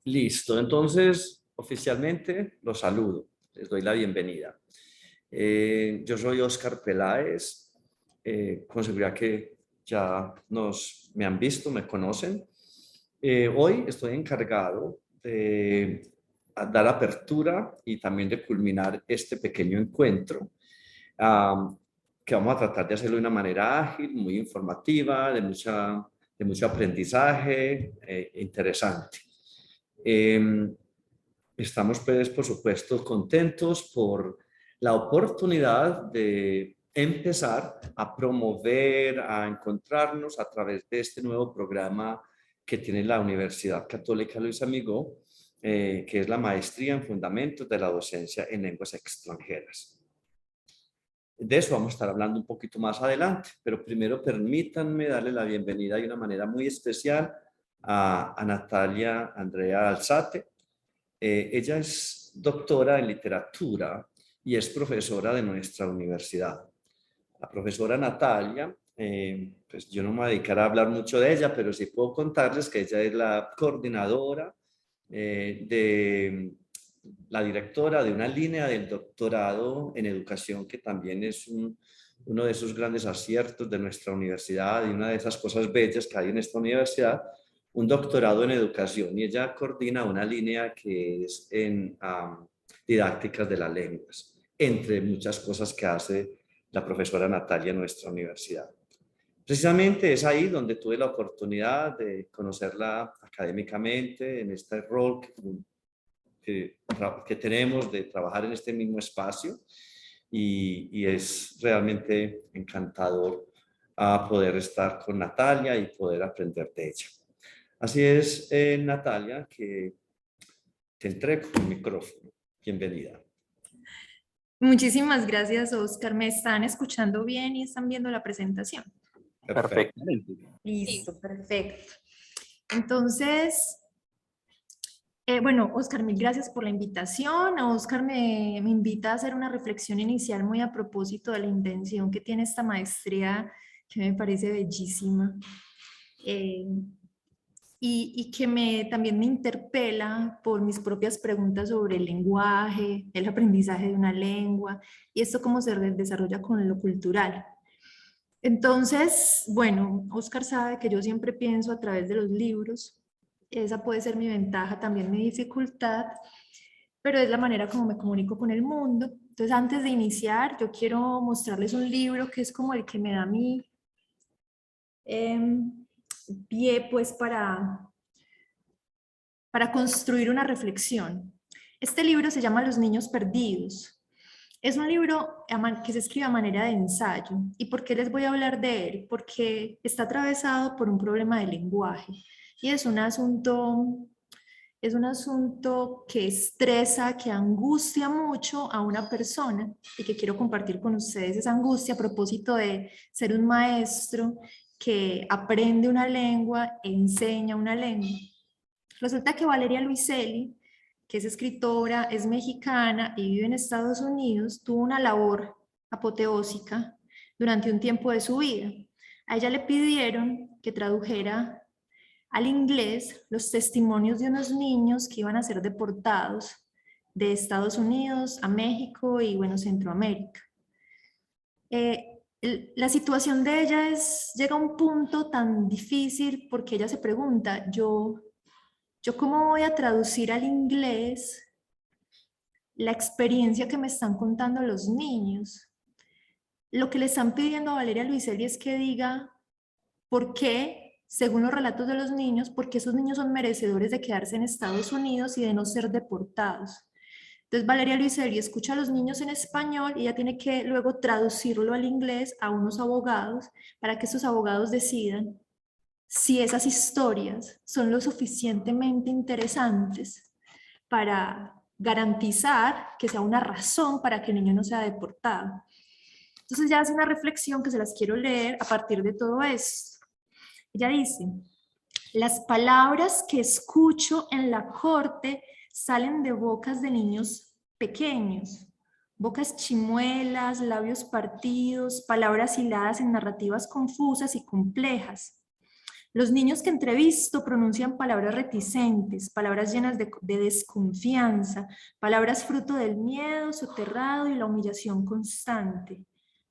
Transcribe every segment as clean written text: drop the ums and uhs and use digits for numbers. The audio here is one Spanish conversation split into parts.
Listo, entonces oficialmente los saludo, les doy la bienvenida. Yo soy Óscar Peláez, con seguridad que ya me han visto, me conocen. Hoy estoy encargado de dar apertura y también de culminar este pequeño encuentro, ah, que vamos a tratar de hacerlo de una manera ágil, muy informativa, de mucho aprendizaje, interesante. Estamos, pues, por supuesto, contentos por la oportunidad de empezar a promover, a encontrarnos a través de este nuevo programa que tiene la Universidad Católica Luis Amigó, que es la Maestría en Fundamentos de la Docencia en Lenguas Extranjeras. De eso vamos a estar hablando un poquito más adelante, pero primero permítanme darle la bienvenida de una manera muy especial a Natalia Andrea Alzate. Ella es doctora en literatura y es profesora de nuestra universidad. La profesora Natalia, pues yo no me voy a dedicar a hablar mucho de ella, pero sí puedo contarles que ella es la coordinadora, de la directora de una línea del doctorado en educación, que también es uno de esos grandes aciertos de nuestra universidad y una de esas cosas bellas que hay en esta universidad, un doctorado en educación, y ella coordina una línea que es en didácticas de las lenguas, entre muchas cosas que hace la profesora Natalia en nuestra universidad. Precisamente es ahí donde tuve la oportunidad de conocerla académicamente en este rol que tenemos de trabajar en este mismo espacio, y es realmente encantador poder estar con Natalia y poder aprender de ella. Así es, Natalia, que te entrego el micrófono. Bienvenida. Muchísimas gracias, Oscar. ¿Me están escuchando bien y están viendo la presentación? Perfectamente. Listo, perfecto. Entonces, bueno, Oscar, mil gracias por la invitación. Oscar me invita a hacer una reflexión inicial muy a propósito de la intención que tiene esta maestría, que me parece bellísima. Y que también me interpela por mis propias preguntas sobre el lenguaje, el aprendizaje de una lengua y esto cómo se desarrolla con lo cultural. Entonces, bueno, Oscar sabe que yo siempre pienso a través de los libros. Esa puede ser mi ventaja, también mi dificultad, pero es la manera como me comunico con el mundo. Entonces, antes de iniciar, yo quiero mostrarles un libro que es como el que me da mi pie, pues, para construir una reflexión. Este libro se llama Los niños perdidos. Es un libro que se escribe a manera de ensayo. ¿Y por qué les voy a hablar de él? Porque está atravesado por un problema de lenguaje y es un asunto que estresa, que angustia mucho a una persona, y que quiero compartir con ustedes esa angustia a propósito de ser un maestro que aprende una lengua e enseña una lengua. Resulta que Valeria Luiselli, que es escritora, es mexicana y vive en Estados Unidos, tuvo una labor apoteósica durante un tiempo de su vida. A ella le pidieron que tradujera al inglés los testimonios de unos niños que iban a ser deportados de Estados Unidos a México y, bueno, Centroamérica. La situación de ella llega a un punto tan difícil porque ella se pregunta, ¿yo cómo voy a traducir al inglés la experiencia que me están contando los niños? Lo que le están pidiendo a Valeria Luiselli es que diga por qué, según los relatos de los niños, por qué esos niños son merecedores de quedarse en Estados Unidos y de no ser deportados. Entonces Valeria Luiselli escucha a los niños en español y ella tiene que luego traducirlo al inglés a unos abogados para que esos abogados decidan si esas historias son lo suficientemente interesantes para garantizar que sea una razón para que el niño no sea deportado. Entonces ya hace una reflexión que se las quiero leer a partir de todo esto. Ella dice, las palabras que escucho en la corte salen de bocas de niños pequeños, bocas chimuelas, labios partidos, palabras hiladas en narrativas confusas y complejas. Los niños que entrevisto pronuncian palabras reticentes, palabras llenas de desconfianza, palabras fruto del miedo soterrado y la humillación constante.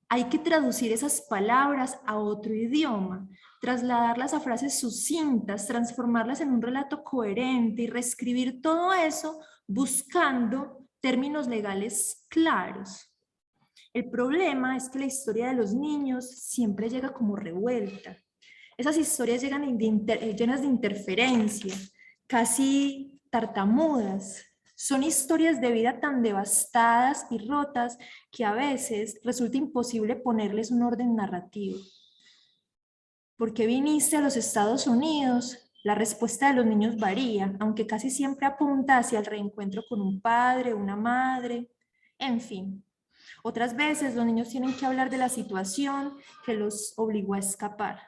Hay que traducir esas palabras a otro idioma, trasladarlas a frases sucintas, transformarlas en un relato coherente y reescribir todo eso buscando términos legales claros. El problema es que la historia de los niños siempre llega como revuelta. Esas historias llegan llenas de interferencia, casi tartamudas. Son historias de vida tan devastadas y rotas que a veces resulta imposible ponerles un orden narrativo. ¿Por qué viniste a los Estados Unidos? La respuesta de los niños varía, aunque casi siempre apunta hacia el reencuentro con un padre, una madre, en fin. Otras veces los niños tienen que hablar de la situación que los obligó a escapar.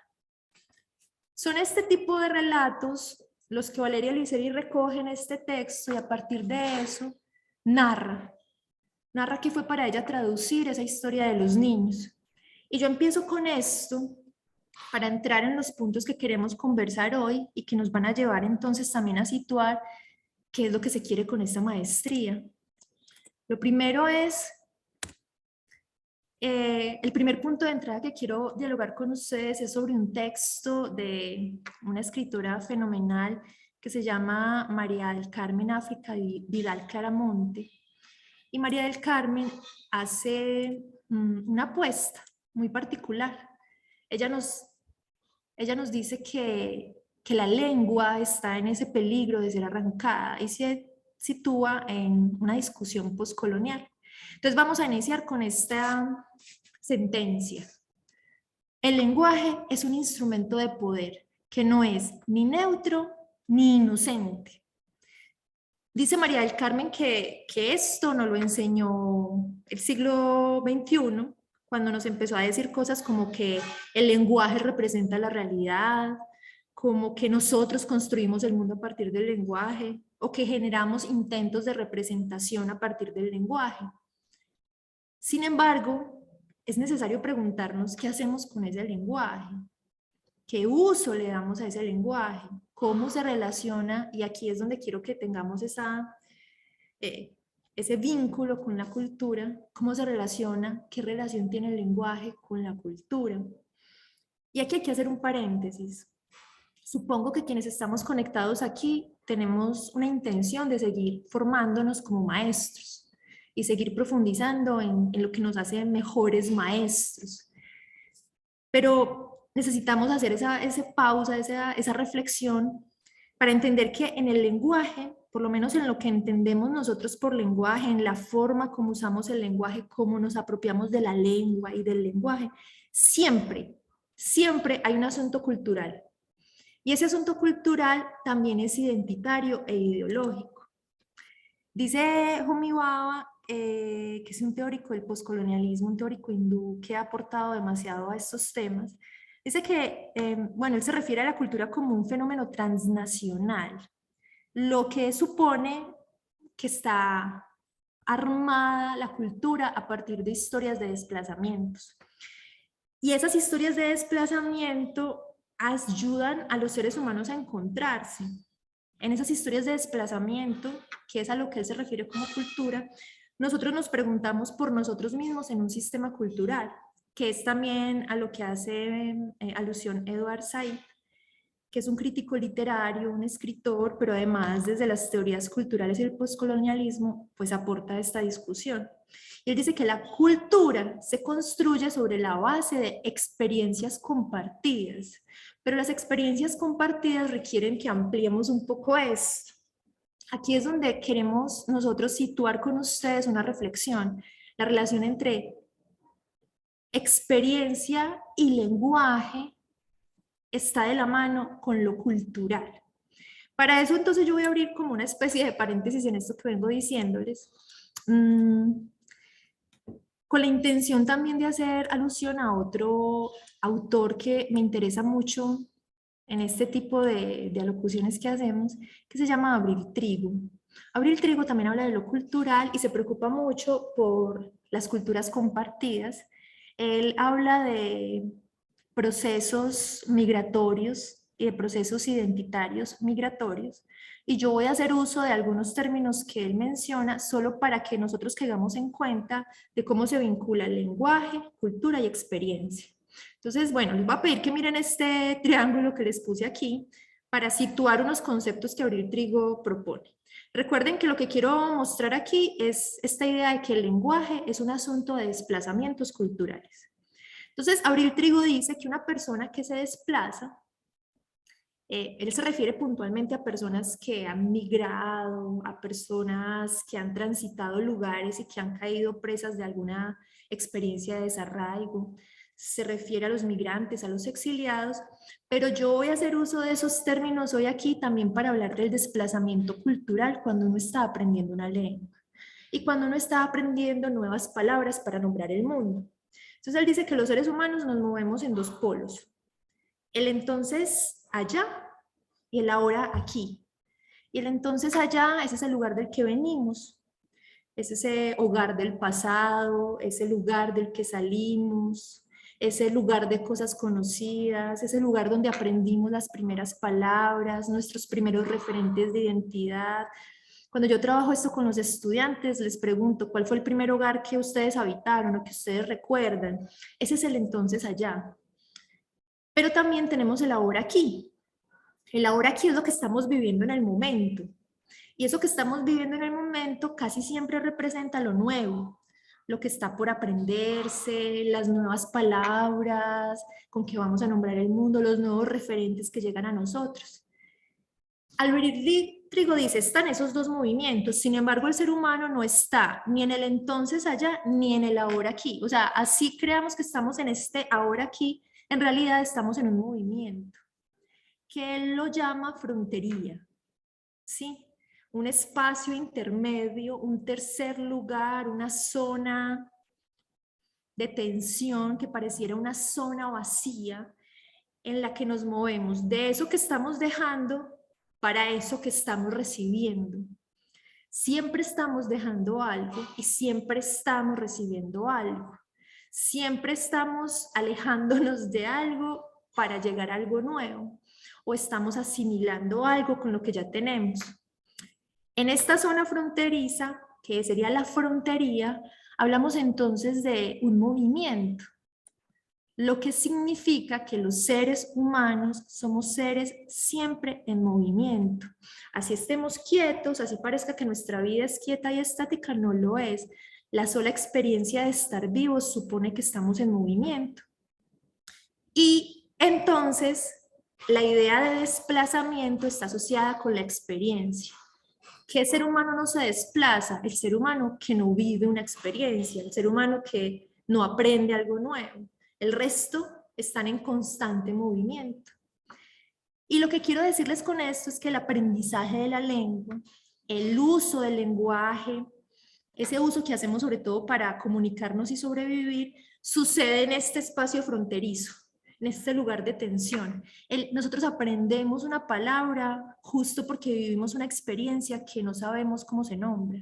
Son este tipo de relatos los que Valeria Luiseri recoge en este texto y a partir de eso narra qué fue para ella traducir esa historia de los niños. Y yo empiezo con esto para entrar en los puntos que queremos conversar hoy y que nos van a llevar entonces también a situar qué es lo que se quiere con esta maestría. Lo primero es el primer punto de entrada que quiero dialogar con ustedes es sobre un texto de una escritora fenomenal que se llama María del Carmen África Vidal Claramonte. Y María del Carmen hace una apuesta muy particular. Ella nos dice que la lengua está en ese peligro de ser arrancada y se sitúa en una discusión postcolonial. Entonces vamos a iniciar con esta sentencia. El lenguaje es un instrumento de poder que no es ni neutro ni inocente. Dice María del Carmen que esto no lo enseñó el siglo XXI, cuando nos empezó a decir cosas como que el lenguaje representa la realidad, como que nosotros construimos el mundo a partir del lenguaje, o que generamos intentos de representación a partir del lenguaje. Sin embargo, es necesario preguntarnos qué hacemos con ese lenguaje, qué uso le damos a ese lenguaje, cómo se relaciona, y aquí es donde quiero que tengamos ese vínculo con la cultura, cómo se relaciona, qué relación tiene el lenguaje con la cultura. Y aquí hay que hacer un paréntesis. Supongo que quienes estamos conectados aquí tenemos una intención de seguir formándonos como maestros y seguir profundizando en lo que nos hace mejores maestros. Pero necesitamos hacer esa pausa, esa reflexión para entender que en el lenguaje, por lo menos en lo que entendemos nosotros por lenguaje, en la forma como usamos el lenguaje, cómo nos apropiamos de la lengua y del lenguaje, siempre hay un asunto cultural. Y ese asunto cultural también es identitario e ideológico. Dice Homi Bhabha, que es un teórico del poscolonialismo, un teórico hindú que ha aportado demasiado a estos temas, dice que, bueno, él se refiere a la cultura como un fenómeno transnacional, lo que supone que está armada la cultura a partir de historias de desplazamientos. Y esas historias de desplazamiento ayudan a los seres humanos a encontrarse. En esas historias de desplazamiento, que es a lo que él se refiere como cultura, nosotros nos preguntamos por nosotros mismos en un sistema cultural, que es también a lo que hace alusión Edward Said, que es un crítico literario, un escritor, pero además desde las teorías culturales y el postcolonialismo, pues aporta a esta discusión. Y él dice que la cultura se construye sobre la base de experiencias compartidas, pero las experiencias compartidas requieren que ampliemos un poco esto. Aquí es donde queremos nosotros situar con ustedes una reflexión, la relación entre experiencia y lenguaje está de la mano con lo cultural. Para eso entonces yo voy a abrir como una especie de paréntesis en esto que vengo diciéndoles, con la intención también de hacer alusión a otro autor que me interesa mucho en este tipo de alocuciones que hacemos, que se llama Abril Trigo. Abril Trigo también habla de lo cultural y se preocupa mucho por las culturas compartidas. Él habla de procesos migratorios y de procesos identitarios migratorios, y yo voy a hacer uso de algunos términos que él menciona solo para que nosotros caigamos en cuenta de cómo se vincula el lenguaje, cultura y experiencia. Entonces, bueno, les voy a pedir que miren este triángulo que les puse aquí para situar unos conceptos que Abril Trigo propone. Recuerden que lo que quiero mostrar aquí es esta idea de que el lenguaje es un asunto de desplazamientos culturales. Entonces, Abril Trigo dice que una persona que se desplaza, él se refiere puntualmente a personas que han migrado, a personas que han transitado lugares y que han caído presas de alguna experiencia de desarraigo. Se refiere a los migrantes, a los exiliados, pero yo voy a hacer uso de esos términos hoy aquí también para hablar del desplazamiento cultural cuando uno está aprendiendo una lengua y cuando uno está aprendiendo nuevas palabras para nombrar el mundo. Entonces él dice que los seres humanos nos movemos en dos polos, el entonces allá y el ahora aquí. Y el entonces allá ese es el lugar del que venimos, es ese hogar del pasado, ese lugar del que salimos, ese lugar de cosas conocidas, ese lugar donde aprendimos las primeras palabras, nuestros primeros referentes de identidad. Cuando yo trabajo esto con los estudiantes, les pregunto, ¿cuál fue el primer hogar que ustedes habitaron o que ustedes recuerdan? Ese es el entonces allá. Pero también tenemos el ahora aquí. El ahora aquí es lo que estamos viviendo en el momento. Y eso que estamos viviendo en el momento casi siempre representa lo nuevo, lo que está por aprenderse, las nuevas palabras con que vamos a nombrar el mundo, los nuevos referentes que llegan a nosotros. Abril Trigo dice, están esos dos movimientos, sin embargo el ser humano no está ni en el entonces allá ni en el ahora aquí. O sea, así creamos que estamos en este ahora aquí, en realidad estamos en un movimiento que él lo llama frontería, ¿sí? Un espacio intermedio, un tercer lugar, una zona de tensión que pareciera una zona vacía en la que nos movemos de eso que estamos dejando para eso que estamos recibiendo. Siempre estamos dejando algo y siempre estamos recibiendo algo. Siempre estamos alejándonos de algo para llegar a algo nuevo o estamos asimilando algo con lo que ya tenemos. En esta zona fronteriza, que sería la frontería, hablamos entonces de un movimiento, lo que significa que los seres humanos somos seres siempre en movimiento. Así estemos quietos, así parezca que nuestra vida es quieta y estática, no lo es. La sola experiencia de estar vivos supone que estamos en movimiento. Y entonces, la idea de desplazamiento está asociada con la experiencia. ¿Qué ser humano no se desplaza? El ser humano que no vive una experiencia, el ser humano que no aprende algo nuevo. El resto están en constante movimiento. Y lo que quiero decirles con esto es que el aprendizaje de la lengua, el uso del lenguaje, ese uso que hacemos sobre todo para comunicarnos y sobrevivir, sucede en este espacio fronterizo, en este lugar de tensión. Nosotros aprendemos una palabra justo porque vivimos una experiencia que no sabemos cómo se nombra.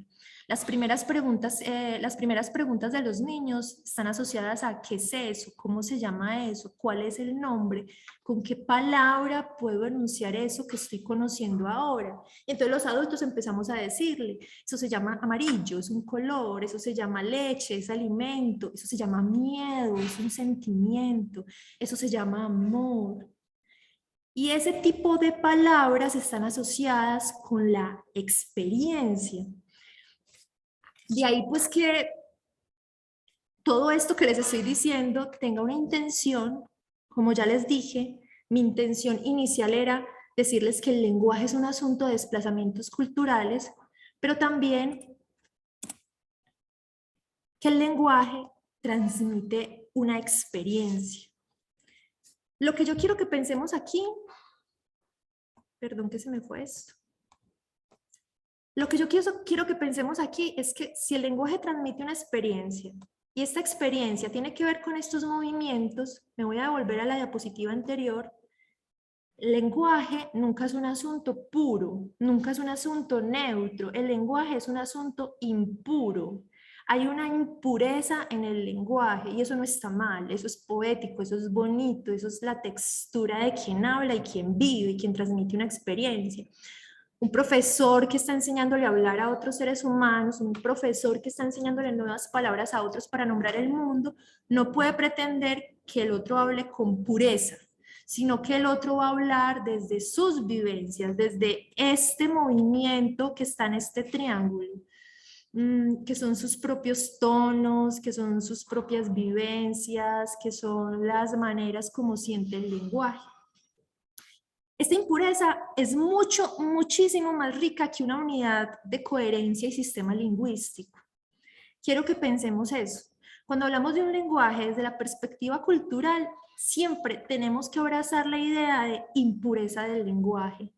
Las primeras preguntas de los niños están asociadas a qué es eso, cómo se llama eso, cuál es el nombre, con qué palabra puedo enunciar eso que estoy conociendo ahora. Y entonces los adultos empezamos a decirle, eso se llama amarillo, es un color, eso se llama leche, es alimento, eso se llama miedo, es un sentimiento, eso se llama amor. Y ese tipo de palabras están asociadas con la experiencia. De ahí pues que todo esto que les estoy diciendo tenga una intención, como ya les dije, mi intención inicial era decirles que el lenguaje es un asunto de desplazamientos culturales, pero también que el lenguaje transmite una experiencia. Lo que yo quiero que pensemos aquí, perdón que se me fue esto. Lo que yo quiero que pensemos aquí es que si el lenguaje transmite una experiencia y esta experiencia tiene que ver con estos movimientos, me voy a devolver a la diapositiva anterior, el lenguaje nunca es un asunto puro, nunca es un asunto neutro, el lenguaje es un asunto impuro. Hay una impureza en el lenguaje y eso no está mal, eso es poético, eso es bonito, eso es la textura de quien habla y quien vive y quien transmite una experiencia. Un profesor que está enseñándole a hablar a otros seres humanos, un profesor que está enseñándole nuevas palabras a otros para nombrar el mundo, no puede pretender que el otro hable con pureza, sino que el otro va a hablar desde sus vivencias, desde este movimiento que está en este triángulo, que son sus propios tonos, que son sus propias vivencias, que son las maneras como siente el lenguaje. Esta impureza es muchísimo más rica que una unidad de coherencia y sistema lingüístico. Quiero que pensemos eso. Cuando hablamos de un lenguaje desde la perspectiva cultural, siempre tenemos que abrazar la idea de impureza del lenguaje.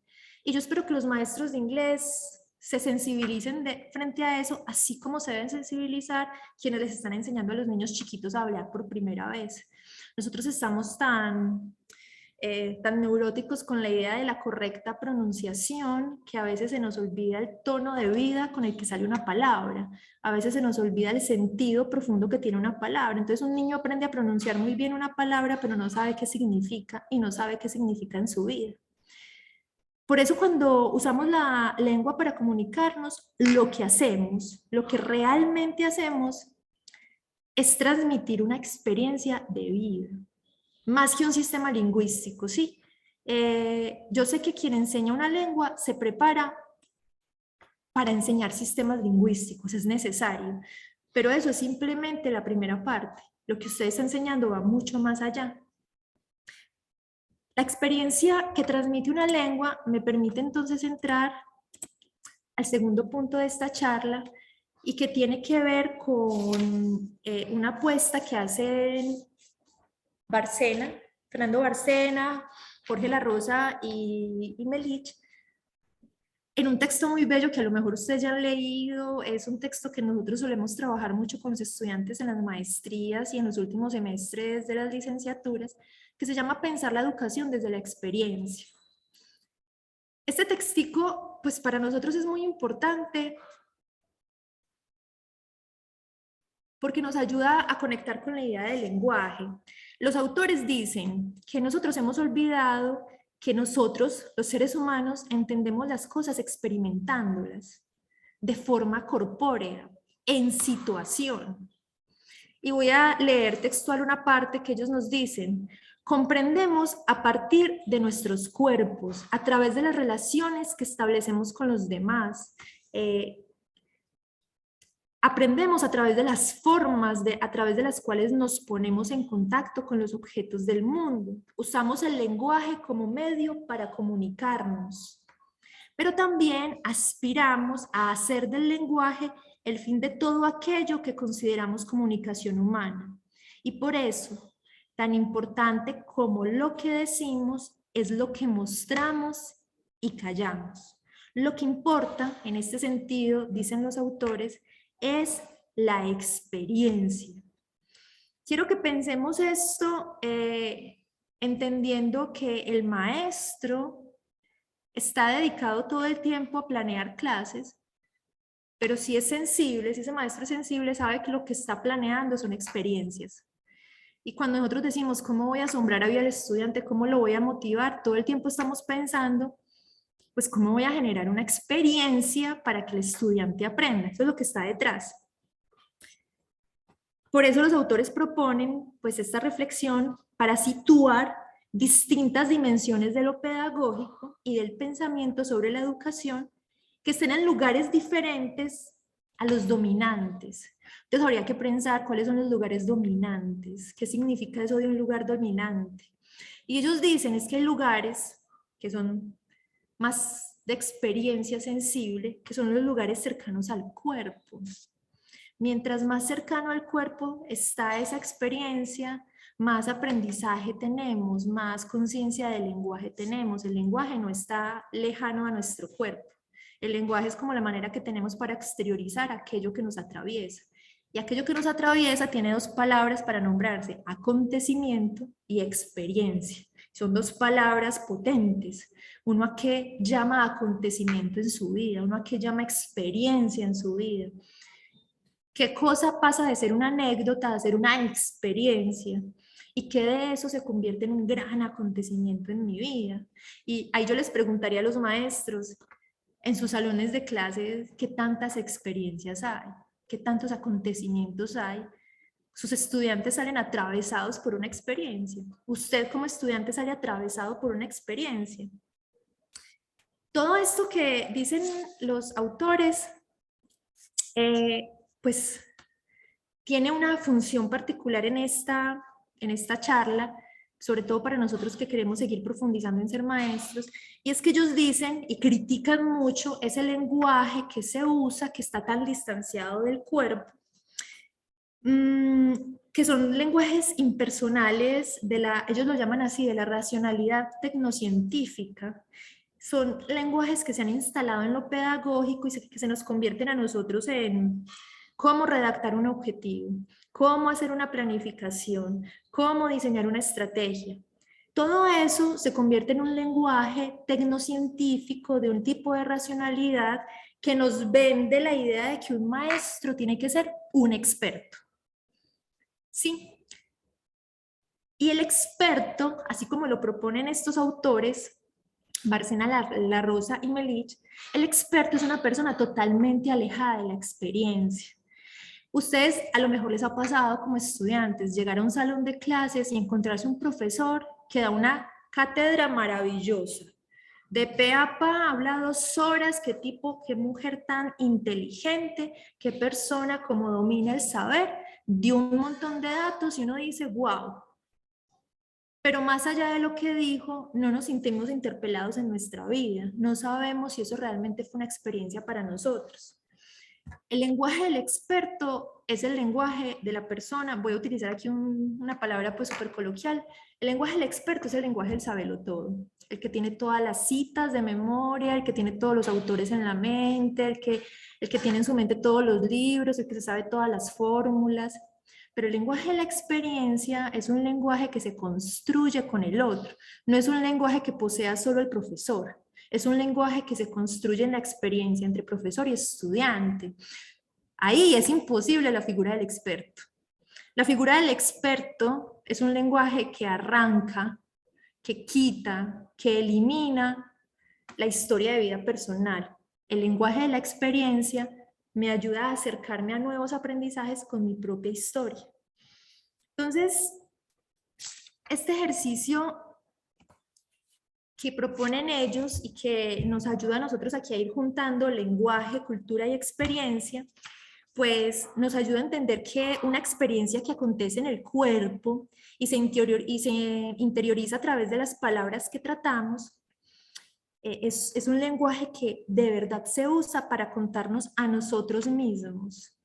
Y yo espero que los maestros de inglés se sensibilicen frente a eso, así como se deben sensibilizar quienes les están enseñando a los niños chiquitos a hablar por primera vez. Nosotros estamos tan neuróticos con la idea de la correcta pronunciación, que a veces se nos olvida el tono de vida con el que sale una palabra, a veces se nos olvida el sentido profundo que tiene una palabra. Entonces un niño aprende a pronunciar muy bien una palabra, pero no sabe qué significa y no sabe qué significa en su vida. Por eso cuando usamos la lengua para comunicarnos, lo que hacemos, lo que realmente hacemos, es transmitir una experiencia de vida. Más que un sistema lingüístico, ¿sí? Yo sé que quien enseña una lengua se prepara para enseñar sistemas lingüísticos, es necesario, pero eso es simplemente la primera parte. Lo que usted está enseñando va mucho más allá. La experiencia que transmite una lengua me permite entonces entrar al segundo punto de esta charla y que tiene que ver con una apuesta que hacen Barcena, Fernando Barcena, Jorge La Rosa y Melich, en un texto muy bello que a lo mejor ustedes ya han leído. Es un texto que nosotros solemos trabajar mucho con los estudiantes en las maestrías y en los últimos semestres de las licenciaturas, que se llama Pensar la educación desde la experiencia. Este textico, pues para nosotros es muy importante porque nos ayuda a conectar con la idea del lenguaje. Los autores dicen que nosotros hemos olvidado que nosotros, los seres humanos, entendemos las cosas experimentándolas de forma corpórea, en situación. Y voy a leer textual una parte que ellos nos dicen: comprendemos a partir de nuestros cuerpos, a través de las relaciones que establecemos con los demás, aprendemos a través de las formas a través de las cuales nos ponemos en contacto con los objetos del mundo. Usamos el lenguaje como medio para comunicarnos, pero también aspiramos a hacer del lenguaje el fin de todo aquello que consideramos comunicación humana. Y por eso, tan importante como lo que decimos es lo que mostramos y callamos. Lo que importa, en este sentido, dicen los autores, es la experiencia. Quiero que pensemos esto entendiendo que el maestro está dedicado todo el tiempo a planear clases, pero si es sensible, si ese maestro es sensible, sabe que lo que está planeando son experiencias. Y cuando nosotros decimos, ¿cómo voy a asombrar a al estudiante? ¿Cómo lo voy a motivar? Todo el tiempo estamos pensando, pues, ¿cómo voy a generar una experiencia para que el estudiante aprenda? Eso es lo que está detrás. Por eso los autores proponen, pues, esta reflexión para situar distintas dimensiones de lo pedagógico y del pensamiento sobre la educación que estén en lugares diferentes a los dominantes. Entonces habría que pensar cuáles son los lugares dominantes, qué significa eso de un lugar dominante. Y ellos dicen es que hay lugares que son más de experiencia sensible, que son los lugares cercanos al cuerpo. Mientras más cercano al cuerpo está esa experiencia, más aprendizaje tenemos, más conciencia del lenguaje tenemos. El lenguaje no está lejano a nuestro cuerpo. El lenguaje es como la manera que tenemos para exteriorizar aquello que nos atraviesa. Y aquello que nos atraviesa tiene dos palabras para nombrarse: acontecimiento y experiencia. Son dos palabras potentes. Uno a qué llama acontecimiento en su vida, uno a qué llama experiencia en su vida. ¿Qué cosa pasa de ser una anécdota a ser una experiencia? Y qué de eso se convierte en un gran acontecimiento en mi vida. Y ahí yo les preguntaría a los maestros, en sus salones de clases, ¿qué tantas experiencias hay? ¿Qué tantos acontecimientos hay? Sus estudiantes salen atravesados por una experiencia. Usted como estudiante sale atravesado por una experiencia. Todo esto que dicen los autores, pues tiene una función particular en esta charla, sobre todo para nosotros que queremos seguir profundizando en ser maestros, y es que ellos dicen y critican mucho ese lenguaje que se usa, que está tan distanciado del cuerpo, que son lenguajes impersonales, ellos lo llaman así, de la racionalidad tecnocientífica. Son lenguajes que se han instalado en lo pedagógico y que se nos convierten a nosotros en cómo redactar un objetivo, cómo hacer una planificación, cómo diseñar una estrategia. Todo eso se convierte en un lenguaje tecnocientífico de un tipo de racionalidad que nos vende la idea de que un maestro tiene que ser un experto. ¿Sí? Y el experto, así como lo proponen estos autores, Bárcena, La Rosa y Melich, el experto es una persona totalmente alejada de la experiencia. Ustedes a lo mejor les ha pasado como estudiantes llegar a un salón de clases y encontrarse un profesor que da una cátedra maravillosa. De pe a pa, habla 2 horas, qué tipo, qué mujer tan inteligente, qué persona como domina el saber, dio un montón de datos y uno dice, wow. Pero más allá de lo que dijo, no nos sentimos interpelados en nuestra vida, no sabemos si eso realmente fue una experiencia para nosotros. El lenguaje del experto es el lenguaje de la persona, voy a utilizar aquí una palabra pues súper coloquial, el lenguaje del experto es el lenguaje del sabelotodo, el que tiene todas las citas de memoria, el que tiene todos los autores en la mente, el que tiene en su mente todos los libros, el que se sabe todas las fórmulas. Pero el lenguaje de la experiencia es un lenguaje que se construye con el otro, no es un lenguaje que posea solo el profesor, es un lenguaje que se construye en la experiencia entre profesor y estudiante. Ahí es imposible la figura del experto. La figura del experto es un lenguaje que arranca, que quita, que elimina la historia de vida personal. El lenguaje de la experiencia me ayuda a acercarme a nuevos aprendizajes con mi propia historia. Entonces, este ejercicio que proponen ellos y que nos ayuda a nosotros aquí a ir juntando lenguaje, cultura y experiencia, pues nos ayuda a entender que una experiencia que acontece en el cuerpo y se interioriza a través de las palabras que tratamos, es un lenguaje que de verdad se usa para contarnos a nosotros mismos.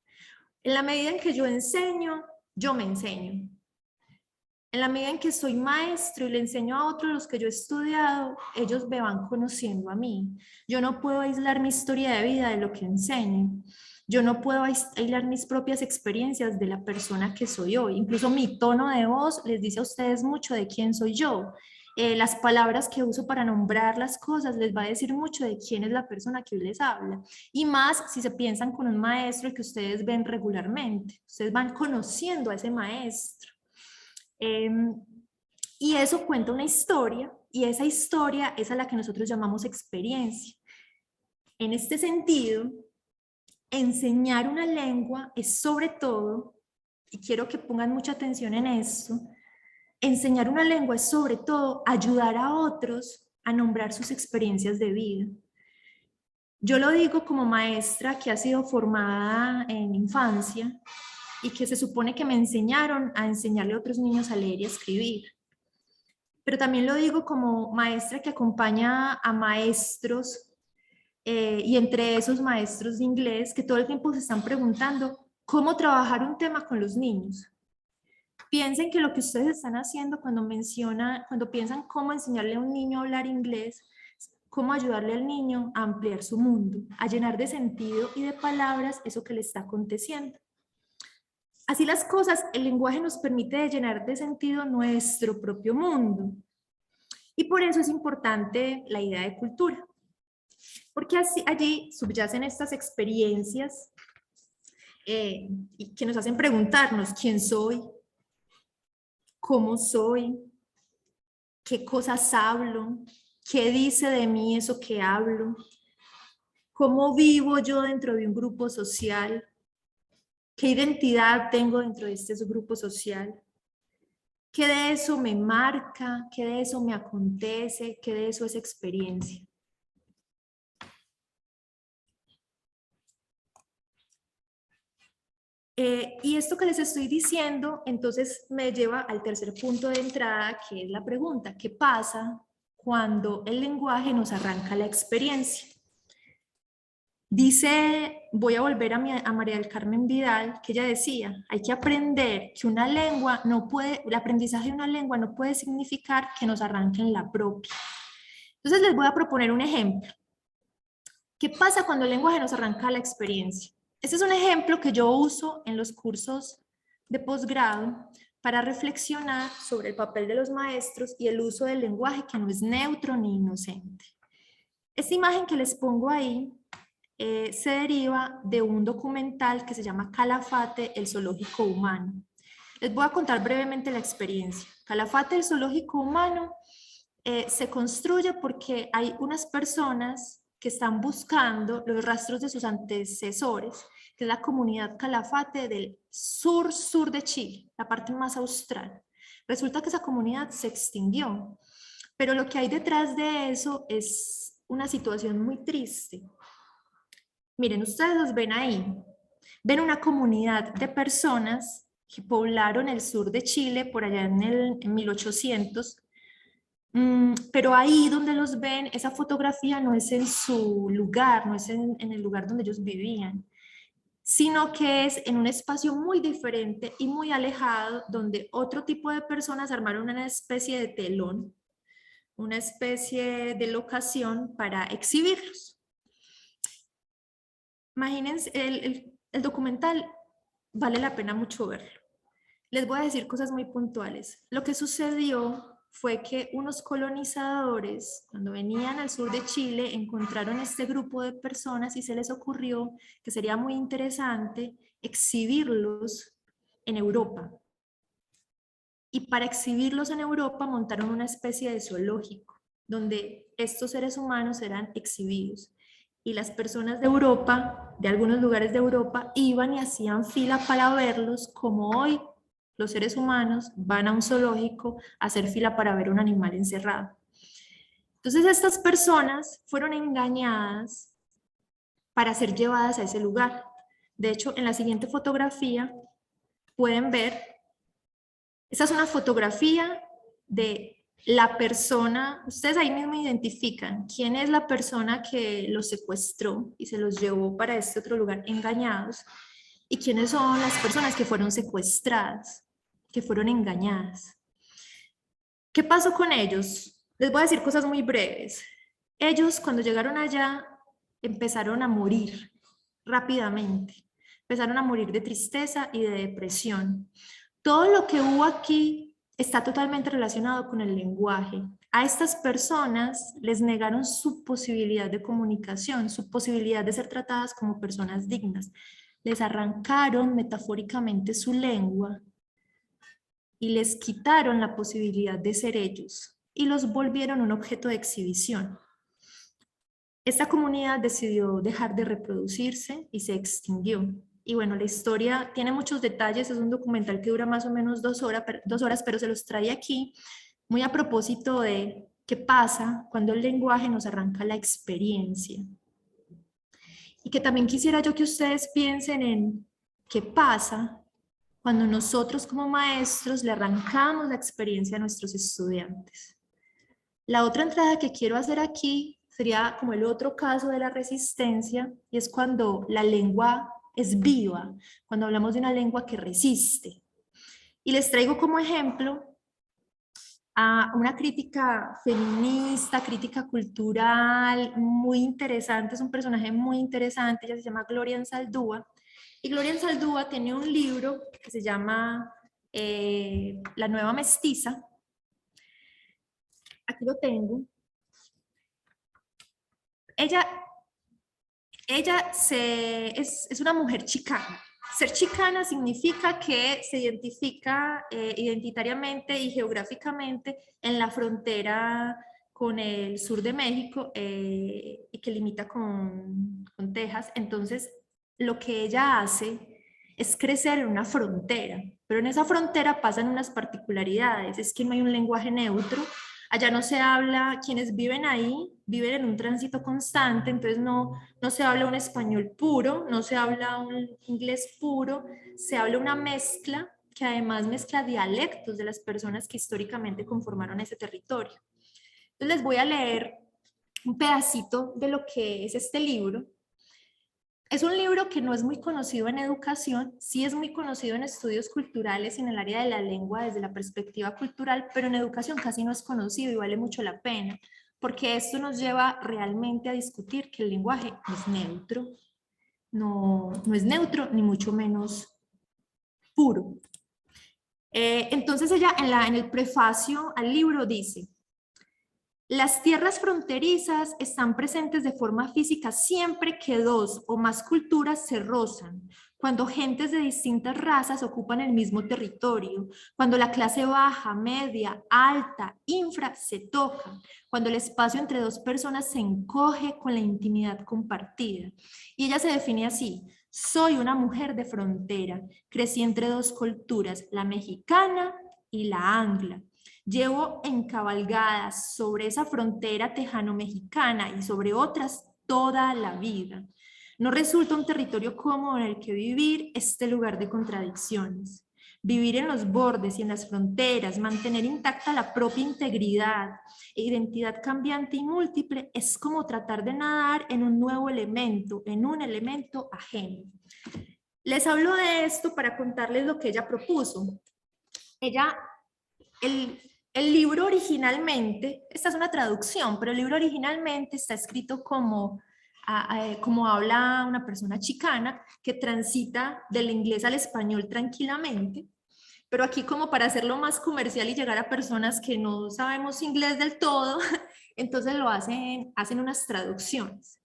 En la medida en que yo enseño, yo me enseño. En la medida en que soy maestro y le enseño a otros los que yo he estudiado, ellos me van conociendo a mí. Yo no puedo aislar mi historia de vida de lo que enseño. Yo no puedo aislar mis propias experiencias de la persona que soy hoy. Incluso mi tono de voz les dice a ustedes mucho de quién soy yo. Las palabras que uso para nombrar las cosas les va a decir mucho de quién es la persona que hoy les habla. Y más si se piensan con un maestro que ustedes ven regularmente. Ustedes van conociendo a ese maestro. Y eso cuenta una historia, y esa historia es a la que nosotros llamamos experiencia. En este sentido, enseñar una lengua es sobre todo, y quiero que pongan mucha atención en esto, enseñar una lengua es sobre todo ayudar a otros a nombrar sus experiencias de vida. Yo lo digo como maestra que ha sido formada en infancia y que se supone que me enseñaron a enseñarle a otros niños a leer y a escribir. Pero también lo digo como maestra que acompaña a maestros y entre esos maestros de inglés que todo el tiempo se están preguntando cómo trabajar un tema con los niños. Piensen que lo que ustedes están haciendo cuando piensan cómo enseñarle a un niño a hablar inglés, cómo ayudarle al niño a ampliar su mundo, a llenar de sentido y de palabras eso que le está aconteciendo. Así las cosas, el lenguaje nos permite llenar de sentido nuestro propio mundo. Y por eso es importante la idea de cultura. Porque allí subyacen estas experiencias y que nos hacen preguntarnos quién soy, cómo soy, qué cosas hablo, qué dice de mí eso que hablo, cómo vivo yo dentro de un grupo social, qué identidad tengo dentro de este grupo social, qué de eso me marca, qué de eso me acontece, qué de eso es experiencia. Y esto que les estoy diciendo, entonces me lleva al tercer punto de entrada, que es la pregunta: ¿qué pasa cuando el lenguaje nos arranca la experiencia? Dice, voy a volver a María del Carmen Vidal, que ella decía, hay que aprender que una lengua no puede, el aprendizaje de una lengua no puede significar que nos arranquen la propia. Entonces les voy a proponer un ejemplo. ¿Qué pasa cuando el lenguaje nos arranca la experiencia? Este es un ejemplo que yo uso en los cursos de posgrado para reflexionar sobre el papel de los maestros y el uso del lenguaje que no es neutro ni inocente. Esta imagen que les pongo ahí se deriva de un documental que se llama Calafate, el zoológico humano. Les voy a contar brevemente la experiencia. Calafate, el zoológico humano, se construye porque hay unas personas que están buscando los rastros de sus antecesores, que es la comunidad Calafate del sur de Chile, la parte más austral. Resulta que esa comunidad se extinguió, pero lo que hay detrás de eso es una situación muy triste. Miren, ustedes los ven ahí. Ven una comunidad de personas que poblaron el sur de Chile por allá en 1800, pero ahí donde los ven, esa fotografía no es en su lugar, no es en el lugar donde ellos vivían, sino que es en un espacio muy diferente y muy alejado, donde otro tipo de personas armaron una especie de telón, una especie de locación para exhibirlos. Imagínense, el documental vale la pena mucho verlo. Les voy a decir cosas muy puntuales. Lo que sucedió fue que unos colonizadores, cuando venían al sur de Chile, encontraron este grupo de personas y se les ocurrió que sería muy interesante exhibirlos en Europa. Y para exhibirlos en Europa montaron una especie de zoológico, donde estos seres humanos eran exhibidos. Y las personas de Europa, de algunos lugares de Europa, iban y hacían fila para verlos, como hoy los seres humanos van a un zoológico a hacer fila para ver un animal encerrado. Entonces estas personas fueron engañadas para ser llevadas a ese lugar. De hecho, en la siguiente fotografía pueden ver, esa es una fotografía de la persona, ustedes ahí mismo identifican quién es la persona que los secuestró y se los llevó para este otro lugar engañados, y quiénes son las personas que fueron secuestradas, que fueron engañadas. ¿Qué pasó con ellos? Les voy a decir cosas muy breves. Ellos, cuando llegaron allá, empezaron a morir rápidamente. Empezaron a morir de tristeza y de depresión. Todo lo que hubo aquí está totalmente relacionado con el lenguaje. A estas personas les negaron su posibilidad de comunicación, su posibilidad de ser tratadas como personas dignas. Les arrancaron metafóricamente su lengua y les quitaron la posibilidad de ser ellos y los volvieron un objeto de exhibición. Esta comunidad decidió dejar de reproducirse y se extinguió. Y bueno, la historia tiene muchos detalles, es un documental que dura más o menos 2 horas, pero se los trae aquí muy a propósito de qué pasa cuando el lenguaje nos arranca la experiencia. Y que también quisiera yo que ustedes piensen en qué pasa cuando nosotros como maestros le arrancamos la experiencia a nuestros estudiantes. La otra entrada que quiero hacer aquí sería como el otro caso de la resistencia, y es cuando la lengua es viva, cuando hablamos de una lengua que resiste. Y les traigo como ejemplo a una crítica feminista, crítica cultural muy interesante, es un personaje muy interesante, ella se llama Gloria Anzaldúa, y Gloria Anzaldúa tiene un libro que se llama La Nueva Mestiza. Aquí lo tengo. Ella es una mujer chicana, Ser chicana significa que se identifica identitariamente y geográficamente en la frontera con el sur de México y que limita con Texas. Entonces, lo que ella hace es crecer en una frontera, pero en esa frontera pasan unas particularidades, es que no hay un lenguaje neutro, allá no se habla, quienes viven ahí viven en un tránsito constante, entonces no se habla un español puro, no se habla un inglés puro, se habla una mezcla que además mezcla dialectos de las personas que históricamente conformaron ese territorio. Entonces les voy a leer un pedacito de lo que es este libro. Es un libro que no es muy conocido en educación, sí es muy conocido en estudios culturales y en el área de la lengua desde la perspectiva cultural, pero en educación casi no es conocido y vale mucho la pena, porque esto nos lleva realmente a discutir que el lenguaje es neutro, no es neutro ni mucho menos puro. Entonces ella en el prefacio al libro dice: las tierras fronterizas están presentes de forma física siempre que dos o más culturas se rozan, cuando gentes de distintas razas ocupan el mismo territorio, cuando la clase baja, media, alta, infra se tocan, cuando el espacio entre dos personas se encoge con la intimidad compartida. Y ella se define así: soy una mujer de frontera, crecí entre dos culturas, la mexicana y la angla. Llevo encabalgadas sobre esa frontera tejano-mexicana y sobre otras toda la vida. No resulta un territorio cómodo en el que vivir, este lugar de contradicciones. Vivir en los bordes y en las fronteras, mantener intacta la propia integridad e identidad cambiante y múltiple es como tratar de nadar en un nuevo elemento, en un elemento ajeno. Les hablo de esto para contarles lo que ella propuso. El libro originalmente, esta es una traducción, pero el libro originalmente está escrito como habla una persona chicana que transita del inglés al español tranquilamente, pero aquí como para hacerlo más comercial y llegar a personas que no sabemos inglés del todo, entonces lo hacen unas traducciones.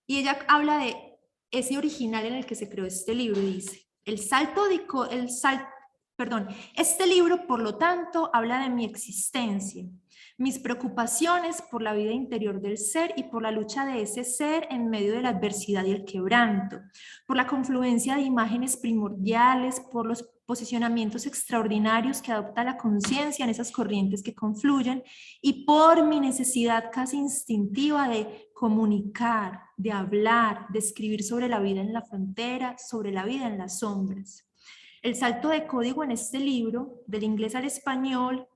Y ella habla de ese original en el que se creó este libro y dice: este libro, por lo tanto, habla de mi existencia, mis preocupaciones por la vida interior del ser y por la lucha de ese ser en medio de la adversidad y el quebranto, por la confluencia de imágenes primordiales, por los posicionamientos extraordinarios que adopta la conciencia en esas corrientes que confluyen y por mi necesidad casi instintiva de comunicar, de hablar, de escribir sobre la vida en la frontera, sobre la vida en las sombras. El salto de código en este libro, del inglés al español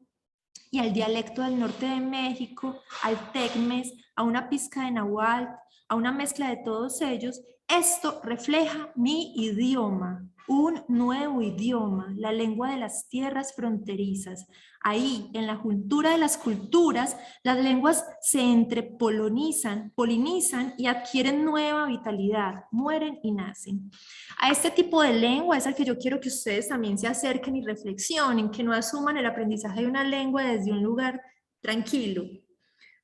y al dialecto del norte de México, al tecmes, a una pizca de náhuatl, a una mezcla de todos ellos, esto refleja mi idioma, un nuevo idioma, la lengua de las tierras fronterizas. Ahí, en la cultura de las culturas, las lenguas se entrepolinizan, polinizan y adquieren nueva vitalidad, mueren y nacen. A este tipo de lengua es al que yo quiero que ustedes también se acerquen y reflexionen, que no asuman el aprendizaje de una lengua desde un lugar tranquilo,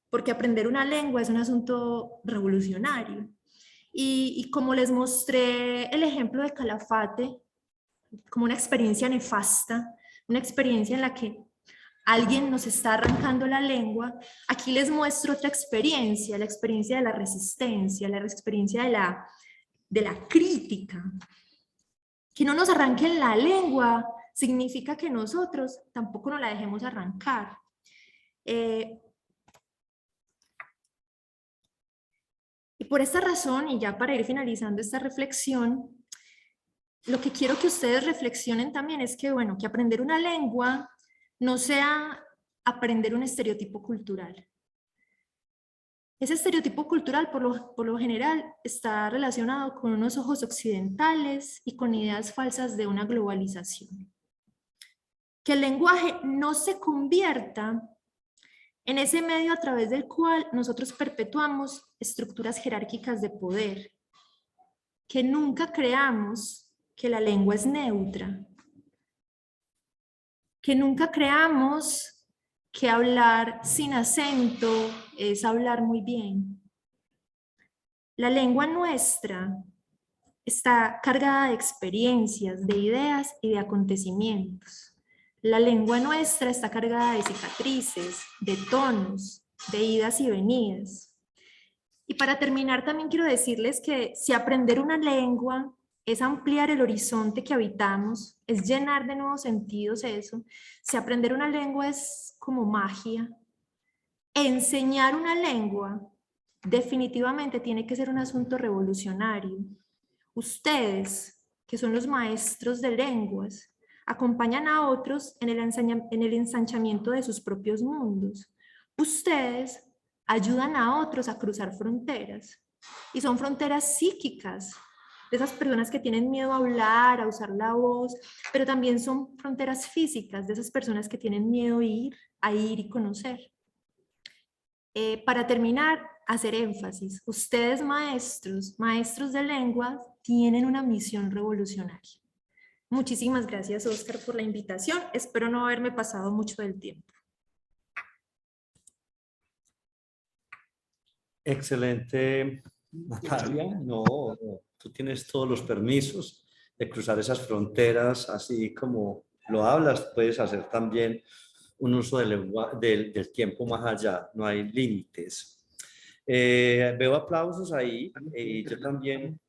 porque aprender una lengua es un asunto revolucionario. Y como les mostré el ejemplo de Calafate, como una experiencia nefasta, una experiencia en la que alguien nos está arrancando la lengua, aquí les muestro otra experiencia, la experiencia de la resistencia, la experiencia de la crítica. Que no nos arranquen la lengua significa que nosotros tampoco nos la dejemos arrancar. Y por esta razón, y ya para ir finalizando esta reflexión, lo que quiero que ustedes reflexionen también es que, bueno, que aprender una lengua no sea aprender un estereotipo cultural. Ese estereotipo cultural, por lo general, está relacionado con unos ojos occidentales y con ideas falsas de una globalización. Que el lenguaje no se convierta en ese medio a través del cual nosotros perpetuamos estructuras jerárquicas de poder. Que nunca creamos que la lengua es neutra. Que nunca creamos que hablar sin acento es hablar muy bien. La lengua nuestra está cargada de experiencias, de ideas y de acontecimientos. La lengua nuestra está cargada de cicatrices, de tonos, de idas y venidas. Y para terminar, también quiero decirles que si aprender una lengua es ampliar el horizonte que habitamos, es llenar de nuevos sentidos eso, si aprender una lengua es como magia, enseñar una lengua definitivamente tiene que ser un asunto revolucionario. Ustedes, que son los maestros de lenguas, acompañan a otros en el ensanchamiento de sus propios mundos. Ustedes ayudan a otros a cruzar fronteras. Y son fronteras psíquicas, de esas personas que tienen miedo a hablar, a usar la voz, pero también son fronteras físicas, de esas personas que tienen miedo a ir y conocer. Para terminar, hacer énfasis. Ustedes maestros de lengua, tienen una misión revolucionaria. Muchísimas gracias, Oscar, por la invitación. Espero no haberme pasado mucho del tiempo. Excelente, Natalia. No, tú tienes todos los permisos de cruzar esas fronteras, así como lo hablas, puedes hacer también un uso del tiempo más allá, no hay límites. Veo aplausos ahí y yo también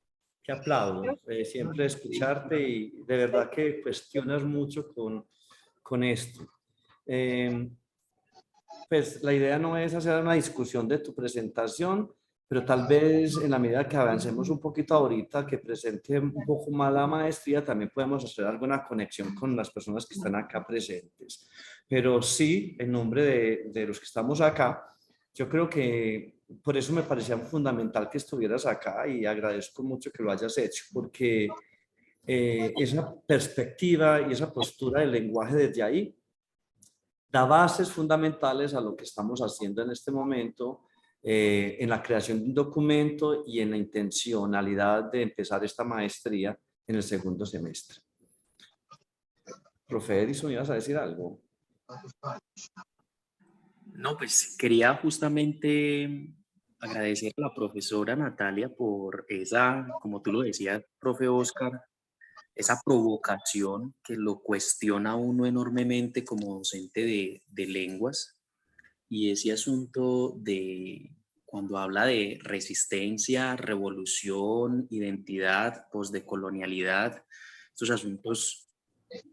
te aplaudo. Siempre escucharte y de verdad que cuestionas mucho con esto. Pues la idea no es hacer una discusión de tu presentación, pero tal vez en la medida que avancemos un poquito ahorita, que presente un poco más la maestría, también podemos hacer alguna conexión con las personas que están acá presentes. Pero sí, en nombre de los que estamos acá, yo creo que por eso me parecía fundamental que estuvieras acá y agradezco mucho que lo hayas hecho, porque esa perspectiva y esa postura del lenguaje desde ahí da bases fundamentales a lo que estamos haciendo en este momento, en la creación de un documento y en la intencionalidad de empezar esta maestría en el segundo semestre. Profe Edison, ¿ibas a decir algo? No, pues quería justamente agradecer a la profesora Natalia por esa, como tú lo decías, profe Oscar, esa provocación que lo cuestiona a uno enormemente como docente de lenguas, y ese asunto de cuando habla de resistencia, revolución, identidad, posdecolonialidad, estos asuntos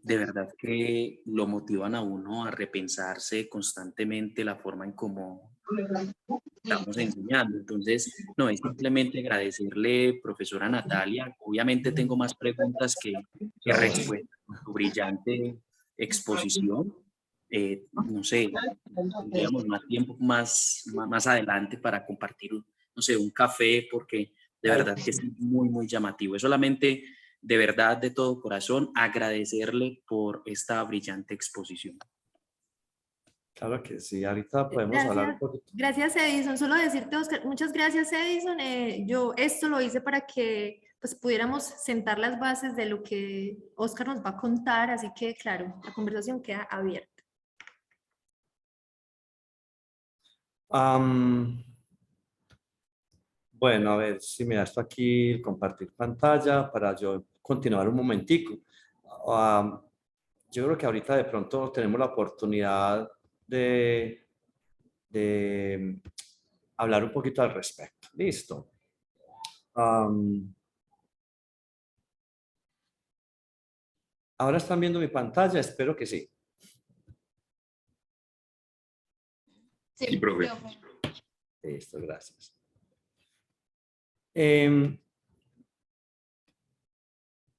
de verdad que lo motivan a uno a repensarse constantemente la forma en cómo estamos enseñando. Entonces, no, es simplemente agradecerle, profesora Natalia. Obviamente tengo más preguntas que respuestas con tu brillante exposición. No sé, tendríamos más tiempo más adelante para compartir, no sé, un café, porque de verdad que es muy, muy llamativo. Es solamente, de verdad, de todo corazón, agradecerle por esta brillante exposición. Claro que sí, ahorita podemos hablar un poquito. Gracias, Edison. Solo decirte, Oscar, muchas gracias, Edison. Yo esto lo hice para que pues, pudiéramos sentar las bases de lo que Oscar nos va a contar, así que, claro, la conversación queda abierta. Bueno, a ver, si me das esto aquí, compartir pantalla para yo continuar un momentico. Yo creo que ahorita de pronto tenemos la oportunidad de hablar un poquito al respecto. Listo. Ahora están viendo mi pantalla, espero que sí. Sí, profe. Listo, gracias.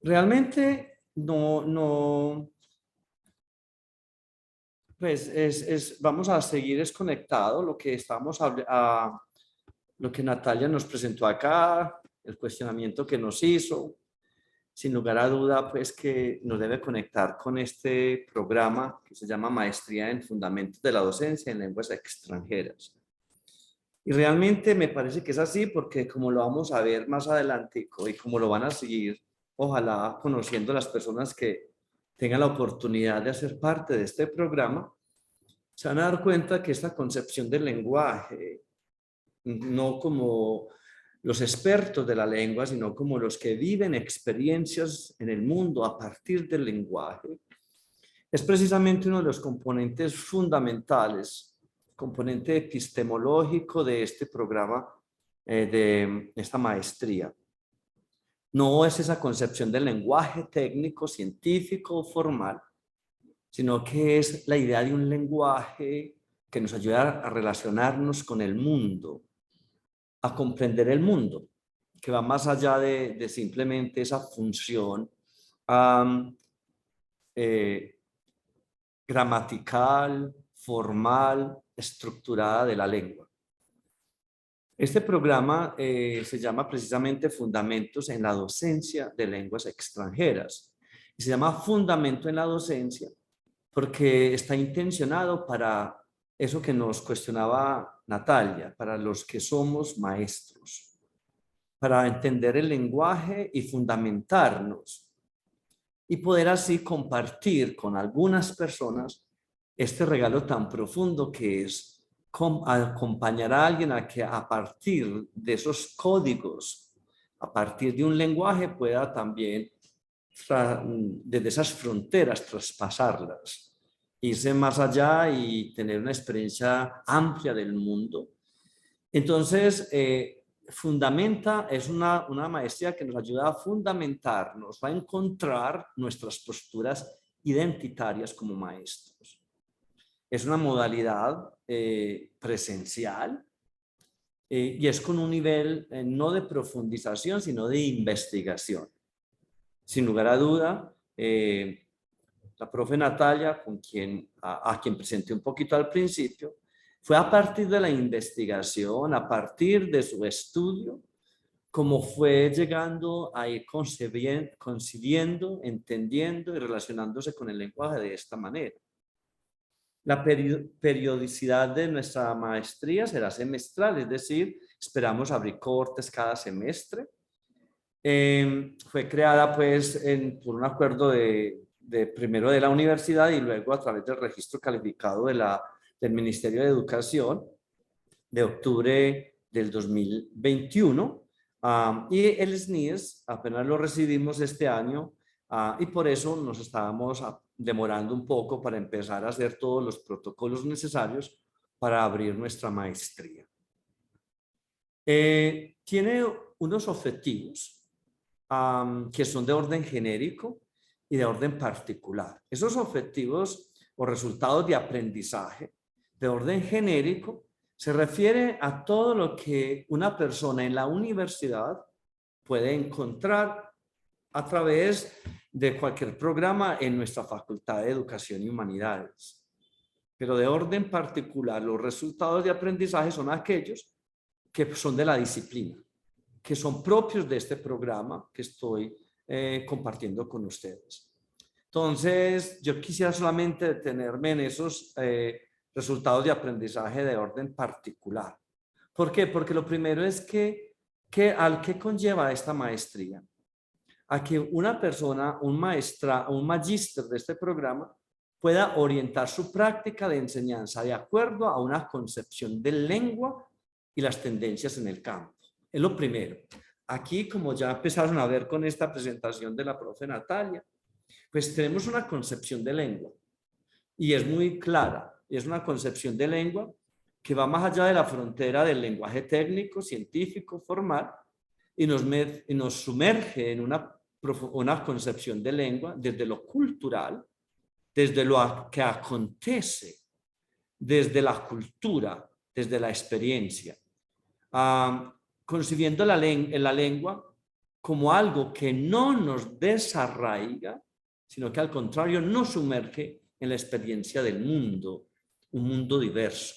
Realmente no, pues vamos a seguir desconectado lo que estamos lo que Natalia nos presentó acá, el cuestionamiento que nos hizo, sin lugar a duda, pues que nos debe conectar con este programa que se llama Maestría en Fundamentos de la Docencia en Lenguas Extranjeras. Y realmente me parece que es así porque como lo vamos a ver más adelante y como lo van a seguir, ojalá conociendo las personas que tengan la oportunidad de hacer parte de este programa, se van a dar cuenta que esta concepción del lenguaje, no como los expertos de la lengua, sino como los que viven experiencias en el mundo a partir del lenguaje, es precisamente uno de los componentes fundamentales, componente epistemológico de este programa, de esta maestría. No es esa concepción del lenguaje técnico, científico o formal, sino que es la idea de un lenguaje que nos ayuda a relacionarnos con el mundo, a comprender el mundo, que va más allá de simplemente esa función gramatical, formal, estructurada de la lengua. Este programa se llama precisamente Fundamentos en la Docencia de Lenguas Extranjeras. Y se llama Fundamento en la Docencia porque está intencionado para eso que nos cuestionaba Natalia, para los que somos maestros, para entender el lenguaje y fundamentarnos y poder así compartir con algunas personas este regalo tan profundo que es acompañar a alguien a que a partir de esos códigos, a partir de un lenguaje pueda también desde esas fronteras traspasarlas, irse más allá y tener una experiencia amplia del mundo. Entonces, fundamenta es una maestría que nos ayuda a fundamentarnos, a encontrar nuestras posturas identitarias como maestros. Es una modalidad presencial y es con un nivel no de profundización, sino de investigación. Sin lugar a duda, la profe Natalia, a quien presenté un poquito al principio, fue a partir de la investigación, a partir de su estudio, como fue llegando a ir concibiendo, entendiendo y relacionándose con el lenguaje de esta manera. La periodicidad de nuestra maestría será semestral, es decir, esperamos abrir cortes cada semestre. Fue creada pues por un acuerdo primero de la universidad y luego a través del registro calificado del Ministerio de Educación de octubre del 2021 y el SNIES apenas lo recibimos este año y por eso nos estábamos demorando un poco para empezar a hacer todos los protocolos necesarios para abrir nuestra maestría. Tiene unos objetivos que son de orden genérico y de orden particular. Esos objetivos o resultados de aprendizaje de orden genérico se refiere a todo lo que una persona en la universidad puede encontrar a través de cualquier programa en nuestra Facultad de Educación y Humanidades. Pero de orden particular, los resultados de aprendizaje son aquellos que son de la disciplina, que son propios de este programa que estoy compartiendo con ustedes. Entonces, yo quisiera solamente detenerme en esos resultados de aprendizaje de orden particular. ¿Por qué? Porque lo primero es ¿qué conlleva esta maestría? A que una persona, un magíster de este programa, pueda orientar su práctica de enseñanza de acuerdo a una concepción de lengua y las tendencias en el campo. Es lo primero. Aquí, como ya empezaron a ver con esta presentación de la profe Natalia, pues tenemos una concepción de lengua y es muy clara. Es una concepción de lengua que va más allá de la frontera del lenguaje técnico, científico, formal y nos sumerge en una concepción de lengua desde lo cultural, desde lo que acontece, desde la cultura, desde la experiencia. Concibiendo la lengua como algo que no nos desarraiga, sino que al contrario nos sumerge en la experiencia del mundo, un mundo diverso.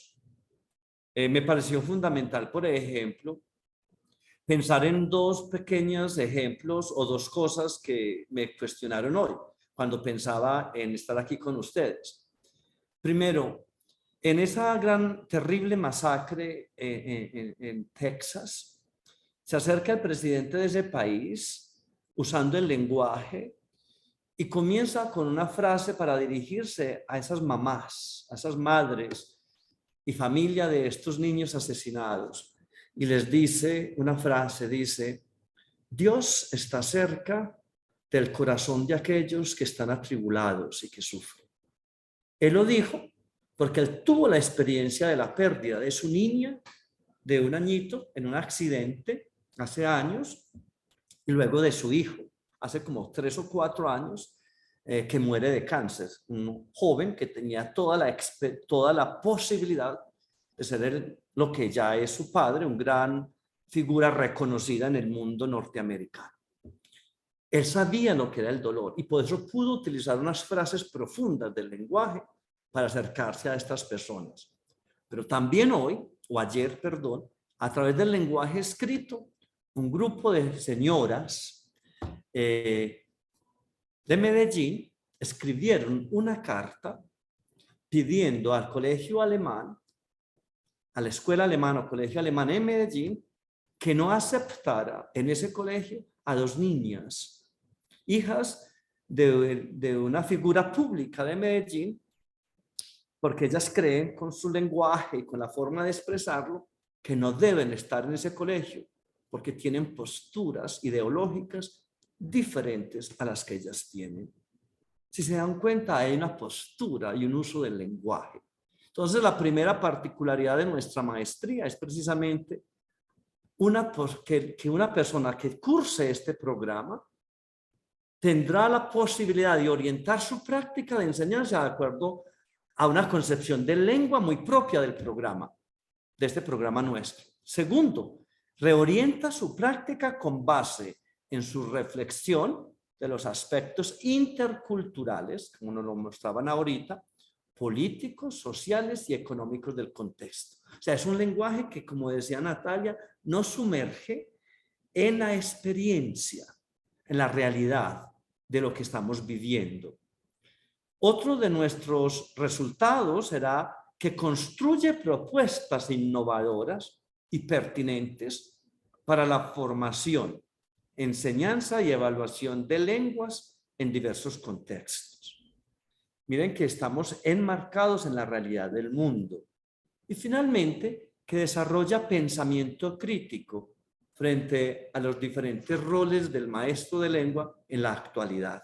Me pareció fundamental, por ejemplo, pensar en dos pequeños ejemplos o dos cosas que me cuestionaron hoy cuando pensaba en estar aquí con ustedes. Primero, en esa terrible masacre en Texas, se acerca el presidente de ese país usando el lenguaje y comienza con una frase para dirigirse a esas mamás, a esas madres y familia de estos niños asesinados. y les dice una frase, dice: Dios está cerca del corazón de aquellos que están atribulados y que sufren. Él lo dijo porque él tuvo la experiencia de la pérdida de su niña, de un añito, en un accidente hace años, y luego de su hijo, hace como 3 o 4 años, que muere de cáncer. Un joven que tenía toda la posibilidad de ser lo que ya es su padre, una gran figura reconocida en el mundo norteamericano. Él sabía lo que era el dolor y por eso pudo utilizar unas frases profundas del lenguaje para acercarse a estas personas. Pero también hoy, o ayer, perdón, a través del lenguaje escrito, un grupo de señoras de Medellín escribieron una carta pidiendo al colegio alemán, a la escuela alemana o colegio alemán en Medellín, que no aceptara en ese colegio a 2 niñas, hijas de una figura pública de Medellín, porque ellas creen con su lenguaje y con la forma de expresarlo que no deben estar en ese colegio porque tienen posturas ideológicas diferentes a las que ellas tienen. Si se dan cuenta, hay una postura y un uso del lenguaje. Entonces, la primera particularidad de nuestra maestría es precisamente que una persona que curse este programa tendrá la posibilidad de orientar su práctica de enseñanza de acuerdo a una concepción de lengua muy propia del programa, de este programa nuestro. Segundo, reorienta su práctica con base en su reflexión de los aspectos interculturales, como nos lo mostraban ahorita, políticos, sociales y económicos del contexto. O sea, es un lenguaje que, como decía Natalia, nos sumerge en la experiencia, en la realidad de lo que estamos viviendo. Otro de nuestros resultados será que construye propuestas innovadoras y pertinentes para la formación, enseñanza y evaluación de lenguas en diversos contextos. Miren que estamos enmarcados en la realidad del mundo. Y finalmente, que desarrolla pensamiento crítico frente a los diferentes roles del maestro de lengua en la actualidad.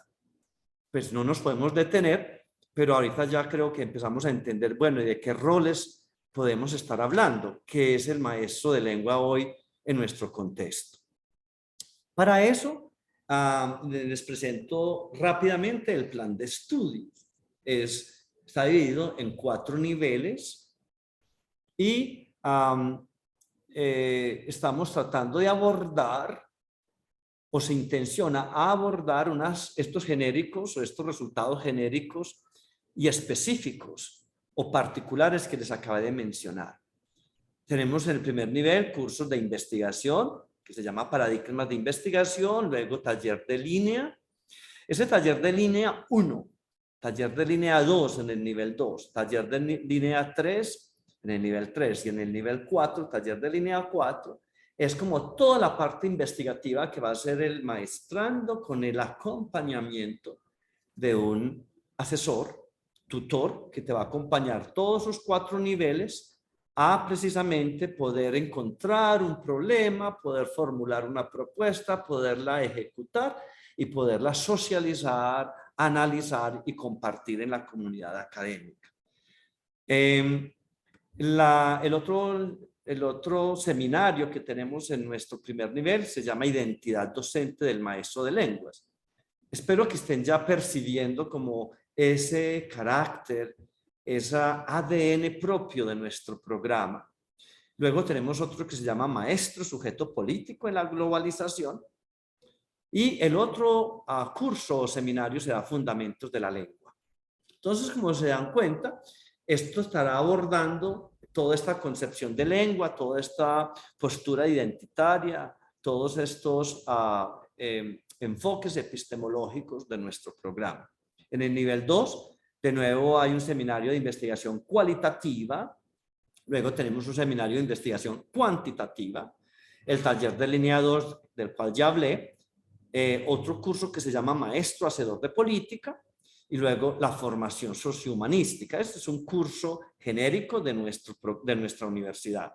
Pues no nos podemos detener, pero ahorita ya creo que empezamos a entender, bueno, ¿y de qué roles podemos estar hablando? ¿Qué es el maestro de lengua hoy en nuestro contexto? Para eso, les presento rápidamente el plan de estudios. Está dividido en 4 niveles y estamos tratando de abordar, o se intenciona abordar estos genéricos o estos resultados genéricos y específicos o particulares que les acabé de mencionar. Tenemos en el primer nivel cursos de investigación, que se llama Paradigmas de Investigación, luego taller de línea. Ese taller de línea 1, taller de línea 2 en el nivel 2, taller de línea 3 en el nivel 3 y en el nivel 4, taller de línea 4, es como toda la parte investigativa que va a ser el maestrando con el acompañamiento de un asesor, tutor, que te va a acompañar todos esos 4 niveles a precisamente poder encontrar un problema, poder formular una propuesta, poderla ejecutar y poderla socializar, analizar y compartir en la comunidad académica. El otro seminario que tenemos en nuestro primer nivel se llama Identidad Docente del Maestro de Lenguas. Espero que estén ya percibiendo como ese carácter, esa ADN propio de nuestro programa. Luego tenemos otro que se llama Maestro Sujeto Político en la Globalización. Y el otro curso o seminario será Fundamentos de la Lengua. Entonces, como se dan cuenta, esto estará abordando toda esta concepción de lengua, toda esta postura identitaria, todos estos enfoques epistemológicos de nuestro programa. En el nivel 2, de nuevo hay un seminario de investigación cualitativa, luego tenemos un seminario de investigación cuantitativa, el taller de línea 2, del cual ya hablé, otro curso que se llama Maestro Hacedor de Política, y luego la formación sociohumanística. Este es un curso genérico de nuestra universidad.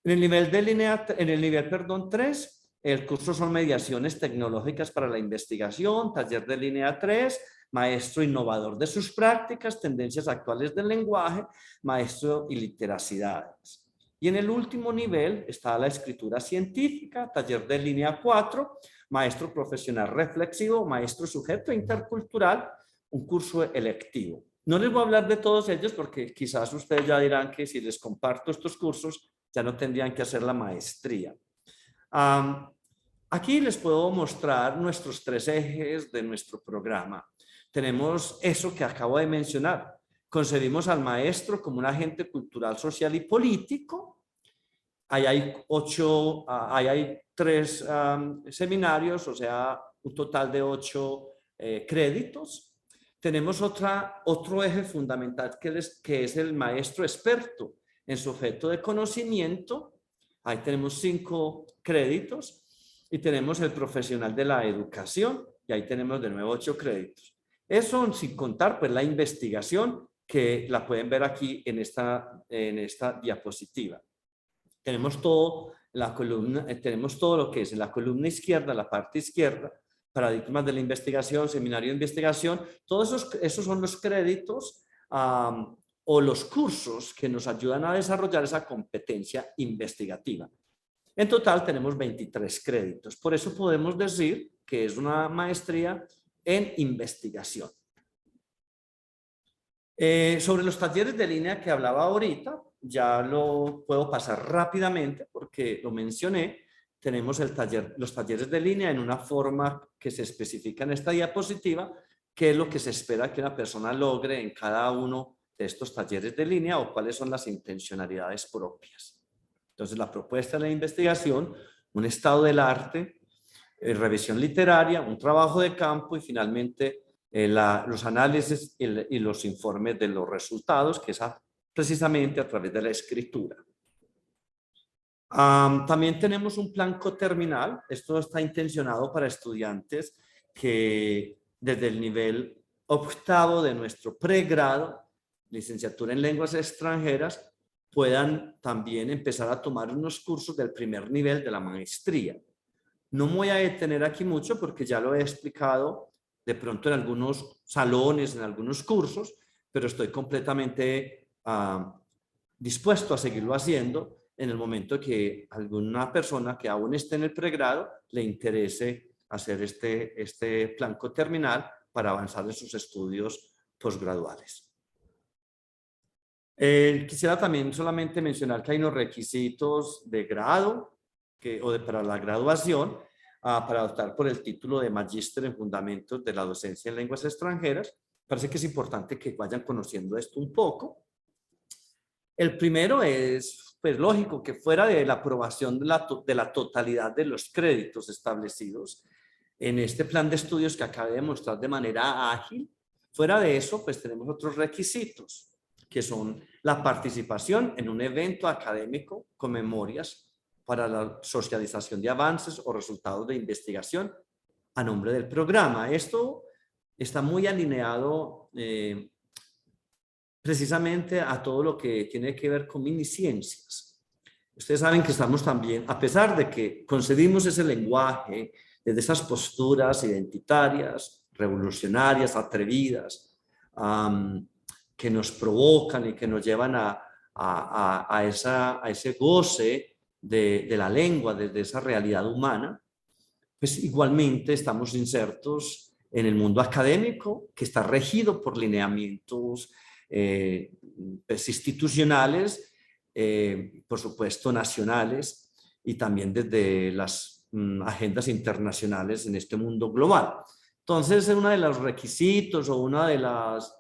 En el nivel de línea, en el nivel, perdón, 3, el curso son mediaciones tecnológicas para la investigación, taller de línea 3, maestro innovador de sus prácticas, tendencias actuales del lenguaje, maestro y literacidades. Y en el último nivel está la escritura científica, taller de línea 4, maestro profesional reflexivo, maestro sujeto intercultural, un curso electivo. No les voy a hablar de todos ellos porque quizás ustedes ya dirán que si les comparto estos cursos ya no tendrían que hacer la maestría. Aquí les puedo mostrar nuestros 3 ejes de nuestro programa. Tenemos eso que acabo de mencionar. Concebimos al maestro como un agente cultural, social y político. Ahí hay 3 seminarios, o sea, un total de 8 créditos. Tenemos otro eje fundamental que es el maestro experto en su objeto de conocimiento. Ahí tenemos 5 créditos. Y tenemos el profesional de la educación, y ahí tenemos de nuevo 8 créditos. Eso sin contar pues la investigación, que la pueden ver aquí en esta diapositiva. Tenemos todo lo que es en la columna izquierda, la parte izquierda, paradigmas de la investigación, seminario de investigación. Todos esos son los créditos o los cursos que nos ayudan a desarrollar esa competencia investigativa. En total tenemos 23 créditos. Por eso podemos decir que es una maestría en investigación. Sobre los talleres de línea que hablaba ahorita, ya lo puedo pasar rápidamente porque lo mencioné. Tenemos los talleres de línea en una forma que se especifica en esta diapositiva, qué es lo que se espera que una persona logre en cada uno de estos talleres de línea o cuáles son las intencionalidades propias. Entonces, la propuesta de la investigación, un estado del arte, revisión literaria, un trabajo de campo y finalmente los análisis y los informes de los resultados, que es precisamente a través de la escritura. También tenemos un plan coterminal. Esto está intencionado para estudiantes que desde el nivel 8º de nuestro pregrado, licenciatura en lenguas extranjeras, puedan también empezar a tomar unos cursos del primer nivel de la maestría. No me voy a detener aquí mucho porque ya lo he explicado de pronto en algunos salones, en algunos cursos, pero estoy completamente dispuesto a seguirlo haciendo en el momento que alguna persona que aún esté en el pregrado le interese hacer este plan coterminal para avanzar en sus estudios posgraduales. Quisiera también solamente mencionar que hay unos requisitos de grado para la graduación para optar por el título de Magíster en Fundamentos de la Docencia en Lenguas Extranjeras. Parece que es importante que vayan conociendo esto un poco. El primero es, pues lógico, que fuera de la aprobación de la totalidad de los créditos establecidos en este plan de estudios que acabé de mostrar de manera ágil, fuera de eso, pues tenemos otros requisitos, que son la participación en un evento académico con memorias para la socialización de avances o resultados de investigación a nombre del programa. Esto está muy alineado precisamente a todo lo que tiene que ver con miniciencias. Ustedes saben que estamos también, a pesar de que concebimos ese lenguaje desde esas posturas identitarias, revolucionarias, atrevidas, que nos provocan y que nos llevan a ese goce de la lengua, desde esa realidad humana, pues igualmente estamos insertos en el mundo académico, que está regido por lineamientos pues, institucionales, por supuesto nacionales, y también desde las agendas internacionales en este mundo global. Entonces, uno de los requisitos o una de las,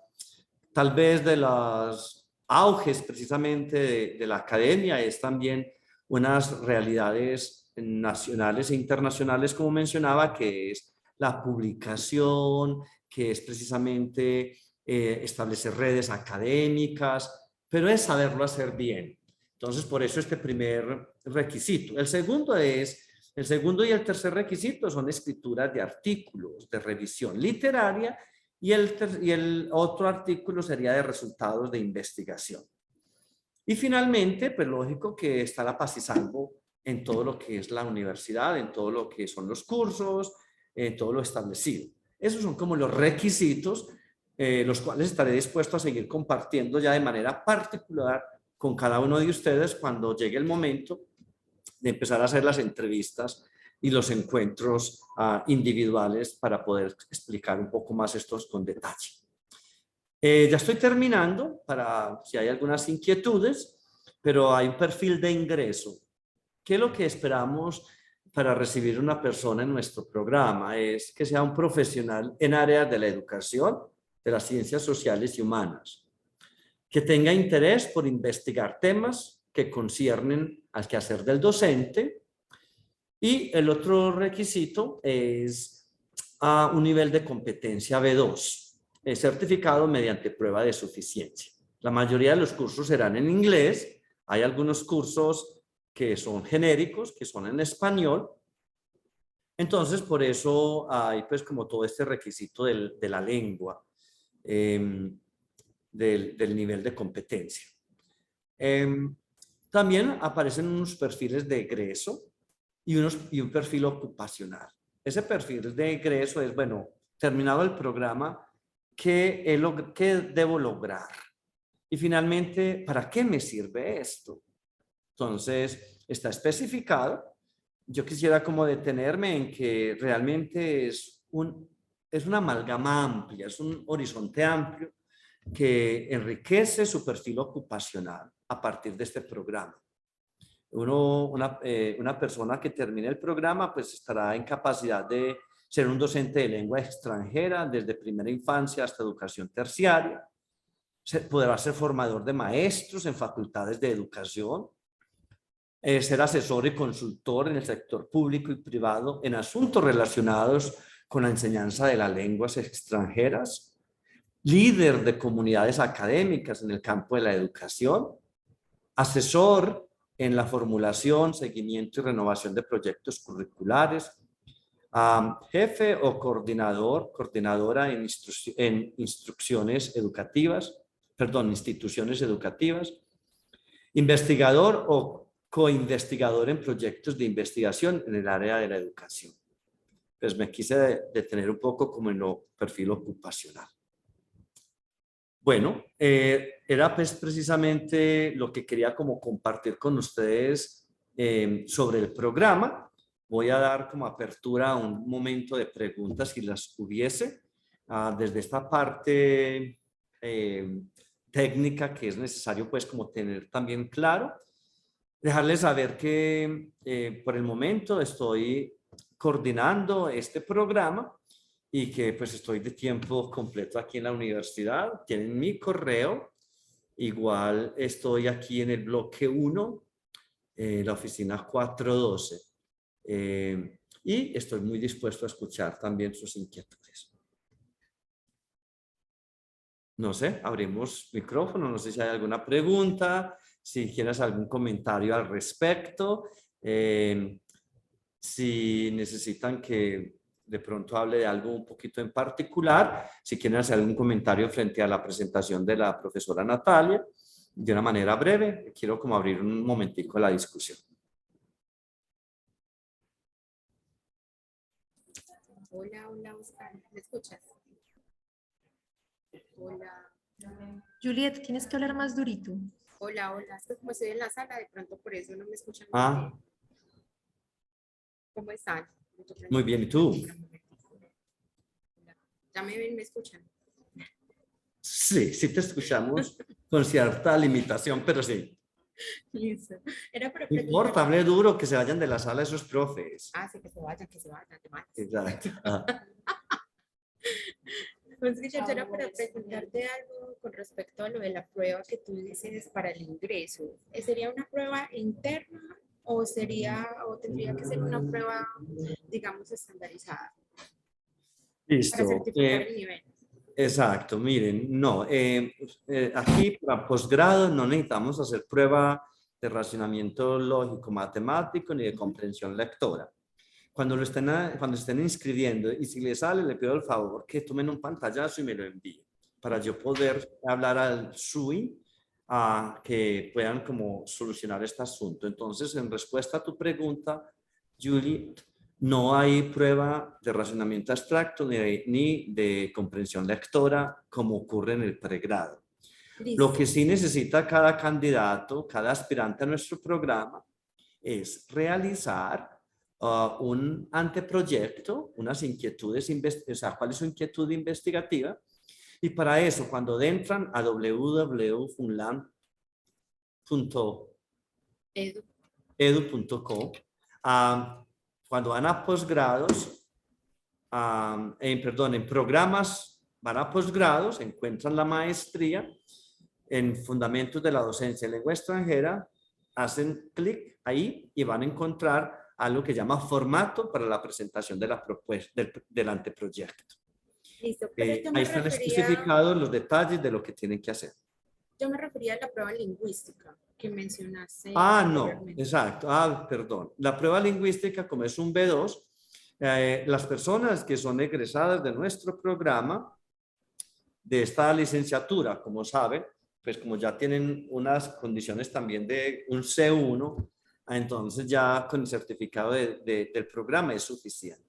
tal vez de los auges precisamente de la academia es también unas realidades nacionales e internacionales, como mencionaba, que es la publicación, que es precisamente establecer redes académicas, pero es saberlo hacer bien. Entonces, por eso este primer requisito. El segundo y el tercer requisito son escrituras de artículos, de revisión literaria, y el otro artículo sería de resultados de investigación. Y finalmente, pues lógico que está la paz y salvo en todo lo que es la universidad, en todo lo que son los cursos, en todo lo establecido. Esos son como los requisitos, los cuales estaré dispuesto a seguir compartiendo ya de manera particular con cada uno de ustedes cuando llegue el momento de empezar a hacer las entrevistas y los encuentros individuales para poder explicar un poco más estos con detalle. Ya estoy terminando para si hay algunas inquietudes, pero hay un perfil de ingreso. ¿Qué es lo que esperamos para recibir una persona en nuestro programa? Es que sea un profesional en áreas de la educación, de las ciencias sociales y humanas, que tenga interés por investigar temas que conciernen al quehacer del docente. Y el otro requisito es un nivel de competencia B2, certificado mediante prueba de suficiencia. La mayoría de los cursos serán en inglés. Hay algunos cursos que son genéricos, que son en español. Entonces, por eso hay pues como todo este requisito de la lengua, del nivel de competencia. También aparecen unos perfiles de egreso y un perfil ocupacional. Ese perfil de egreso es, bueno, terminado el programa, ¿qué debo lograr? Y finalmente, ¿para qué me sirve esto? Entonces, está especificado. Yo quisiera como detenerme en que realmente es una amalgama amplia, es un horizonte amplio que enriquece su perfil ocupacional a partir de este programa. Una persona que termine el programa pues estará en capacidad de ser un docente de lengua extranjera desde primera infancia hasta educación terciaria. Podrá ser formador de maestros en facultades de educación, ser asesor y consultor en el sector público y privado en asuntos relacionados con la enseñanza de las lenguas extranjeras, líder de comunidades académicas en el campo de la educación, asesor en la formulación, seguimiento y renovación de proyectos curriculares, jefe o coordinadora en instituciones educativas, investigador o coinvestigador en proyectos de investigación en el área de la educación. Pues me quise detener un poco como en lo perfil ocupacional. Bueno, era pues precisamente lo que quería como compartir con ustedes sobre el programa. Voy a dar como apertura a un momento de preguntas si las hubiese, desde esta parte técnica que es necesario pues como tener también claro. Dejarles saber que por el momento estoy coordinando este programa y que pues estoy de tiempo completo aquí en la universidad. Tienen mi correo. Igual estoy aquí en el bloque 1, la oficina 412. Y estoy muy dispuesto a escuchar también sus inquietudes. No sé, abrimos micrófono, no sé si hay alguna pregunta, si quieres algún comentario al respecto, si necesitan que de pronto hable de algo un poquito en particular, si quieren hacer algún comentario frente a la presentación de la profesora Natalia, de una manera breve, quiero como abrir un momentico la discusión. Hola, hola, Oscar. ¿Me escuchas? Hola. Juliet, tienes que hablar más durito. Hola, hola. Es que como estoy en la sala, de pronto por eso no me escuchan. ¿Cómo están? Muy bien, ¿y tú? ¿Ya me ven, me escuchan? Sí, sí te escuchamos con cierta limitación, pero sí. Listo. Era para No importa, hable duro, que se vayan de la sala esos profes. Sí, que se vayan, te matas. Exacto. Pues Guillermo, era para preguntarte algo con respecto a lo de la prueba que tú dices para el ingreso. ¿Sería una prueba interna o tendría que ser una prueba, digamos, estandarizada? Listo. Para certificar el nivel. Exacto, miren, no, aquí para posgrado no necesitamos hacer prueba de racionamiento lógico matemático ni de comprensión lectora. Cuando se estén inscribiendo y si les sale, le pido el favor que tomen un pantallazo y me lo envíen para yo poder hablar al SUI que puedan como solucionar este asunto. Entonces, en respuesta a tu pregunta, Julie, no hay prueba de razonamiento abstracto ni de comprensión lectora como ocurre en el pregrado. Lo que sí necesita cada candidato, cada aspirante a nuestro programa es realizar un anteproyecto, unas inquietudes, o sea, cuál es su inquietud investigativa. Y para eso, cuando entran a www.funlan.edu.co, cuando van a posgrados, en programas, van a posgrados, encuentran la maestría en Fundamentos de la Docencia en Lengua Extranjera, hacen clic ahí y van a encontrar algo que llama formato para la presentación de la propuesta del anteproyecto. Listo, pero yo me Ahí están refería, especificados los detalles de lo que tienen que hacer. yo me refería a la prueba lingüística que mencionaste No, anteriormente. exacto. Perdón. La prueba lingüística, como es un B2, las personas que son egresadas de nuestro programa, de esta licenciatura, como saben, pues como ya tienen unas condiciones también de un C1, entonces ya con el certificado del programa es suficiente.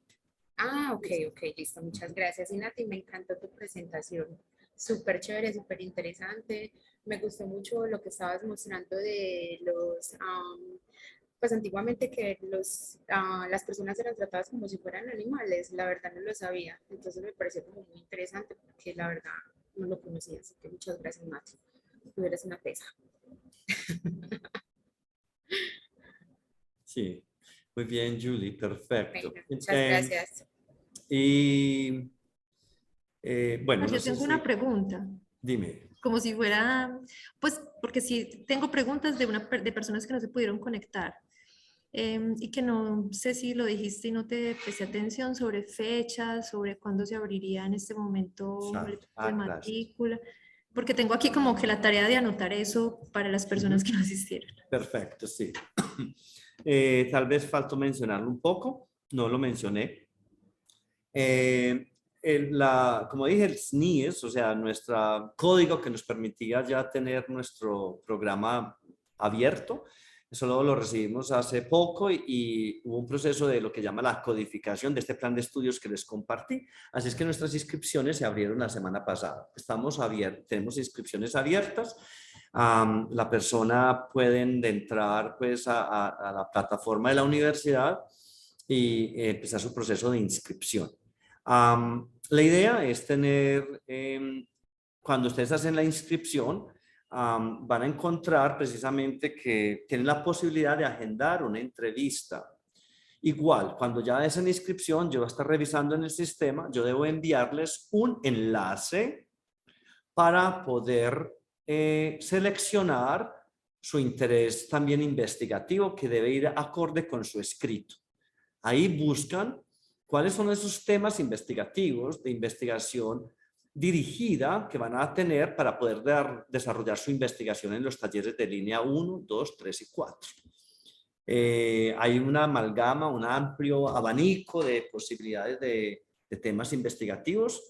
Ok, listo, muchas gracias. Y Nati, me encantó tu presentación. Súper chévere, súper interesante. Me gustó mucho lo que estabas mostrando de los, pues antiguamente que las personas eran tratadas como si fueran animales. La verdad no lo sabía. Entonces me pareció como muy interesante porque la verdad no lo conocía. Así que muchas gracias, Nati. Tú eres una pesa. Sí, muy bien, Julie, perfecto. Bueno, muchas gracias. Y bueno, no Yo sé tengo si... una pregunta, Dime. como si fuera, pues, porque sí tengo preguntas de personas que no se pudieron conectar y que no sé si lo dijiste y no te presté atención sobre fechas, sobre cuándo se abriría en este momento el Exacto. de Gracias. matrícula, porque tengo aquí como que la tarea de anotar eso para las personas que no asistieron. Perfecto, sí. Tal vez faltó mencionarlo un poco, no lo mencioné. Como dije, el SNIES, o sea, nuestro código que nos permitía ya tener nuestro programa abierto, eso lo recibimos hace poco y hubo un proceso de lo que llama la codificación de este plan de estudios que les compartí. Así es que nuestras inscripciones se abrieron la semana pasada. Estamos abiertos, tenemos inscripciones abiertas. La persona puede entrar pues a la plataforma de la universidad y empezar su proceso de inscripción. La idea es tener, cuando ustedes hacen la inscripción, van a encontrar precisamente que tienen la posibilidad de agendar una entrevista. Igual, cuando ya hacen inscripción, yo voy a estar revisando en el sistema, yo debo enviarles un enlace para poder seleccionar su interés también investigativo que debe ir acorde con su escrito. Ahí buscan cuáles son esos temas investigativos de investigación dirigida que van a tener para poder desarrollar su investigación en los talleres de línea 1, 2, 3 y 4. Hay una amalgama, un amplio abanico de posibilidades de temas investigativos.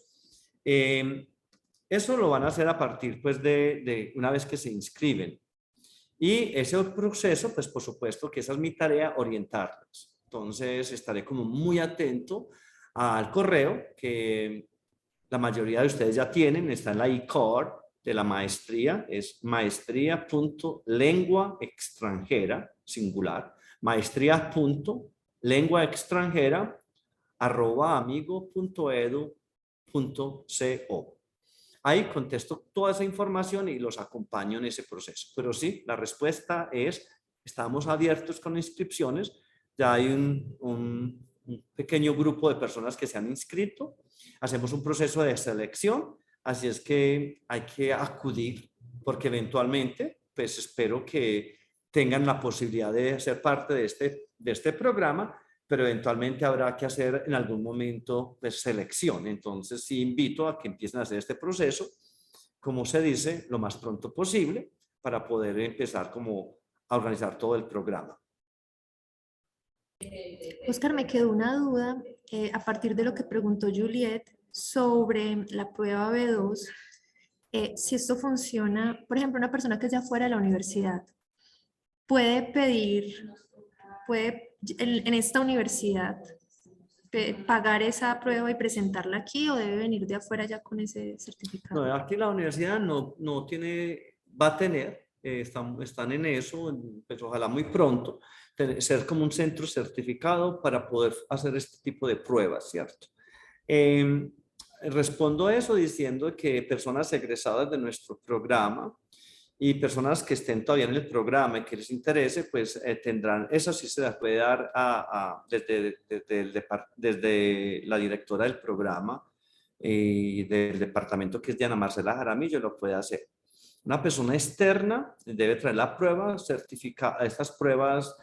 Eso lo van a hacer a partir pues, de una vez que se inscriben. Y ese proceso, pues por supuesto que esa es mi tarea, orientarles. Entonces estaré como muy atento al correo que la mayoría de ustedes ya tienen, está en la e-card de la maestría, es maestría.lenguaextranjera, singular, maestría.lenguaextranjera@amigo.edu.co. Ahí contesto toda esa información y los acompaño en ese proceso. Pero sí, la respuesta es, estamos abiertos con inscripciones. Ya hay un pequeño grupo de personas que se han inscrito. Hacemos un proceso de selección, así es que hay que acudir porque eventualmente, pues espero que tengan la posibilidad de ser parte de este programa, pero eventualmente habrá que hacer en algún momento pues, selección. Entonces, sí invito a que empiecen a hacer este proceso, como se dice, lo más pronto posible para poder empezar como a organizar todo el programa. Oscar, me quedó una duda a partir de lo que preguntó Juliet sobre la prueba B2. si esto funciona, por ejemplo, una persona que es de afuera de la universidad, puede pedir, puede en esta universidad pagar esa prueba y presentarla aquí o debe venir de afuera ya con ese certificado. No, aquí la universidad no tiene, va a tener, están en eso, pues ojalá muy pronto, ser como un centro certificado para poder hacer este tipo de pruebas, ¿cierto? Respondo a eso diciendo que personas egresadas de nuestro programa y personas que estén todavía en el programa y que les interese, pues tendrán, eso sí se las puede dar desde la directora del programa y del departamento, que es Diana Marcela Jaramillo, lo puede hacer. Una persona externa debe traer la prueba certificada. Estas pruebas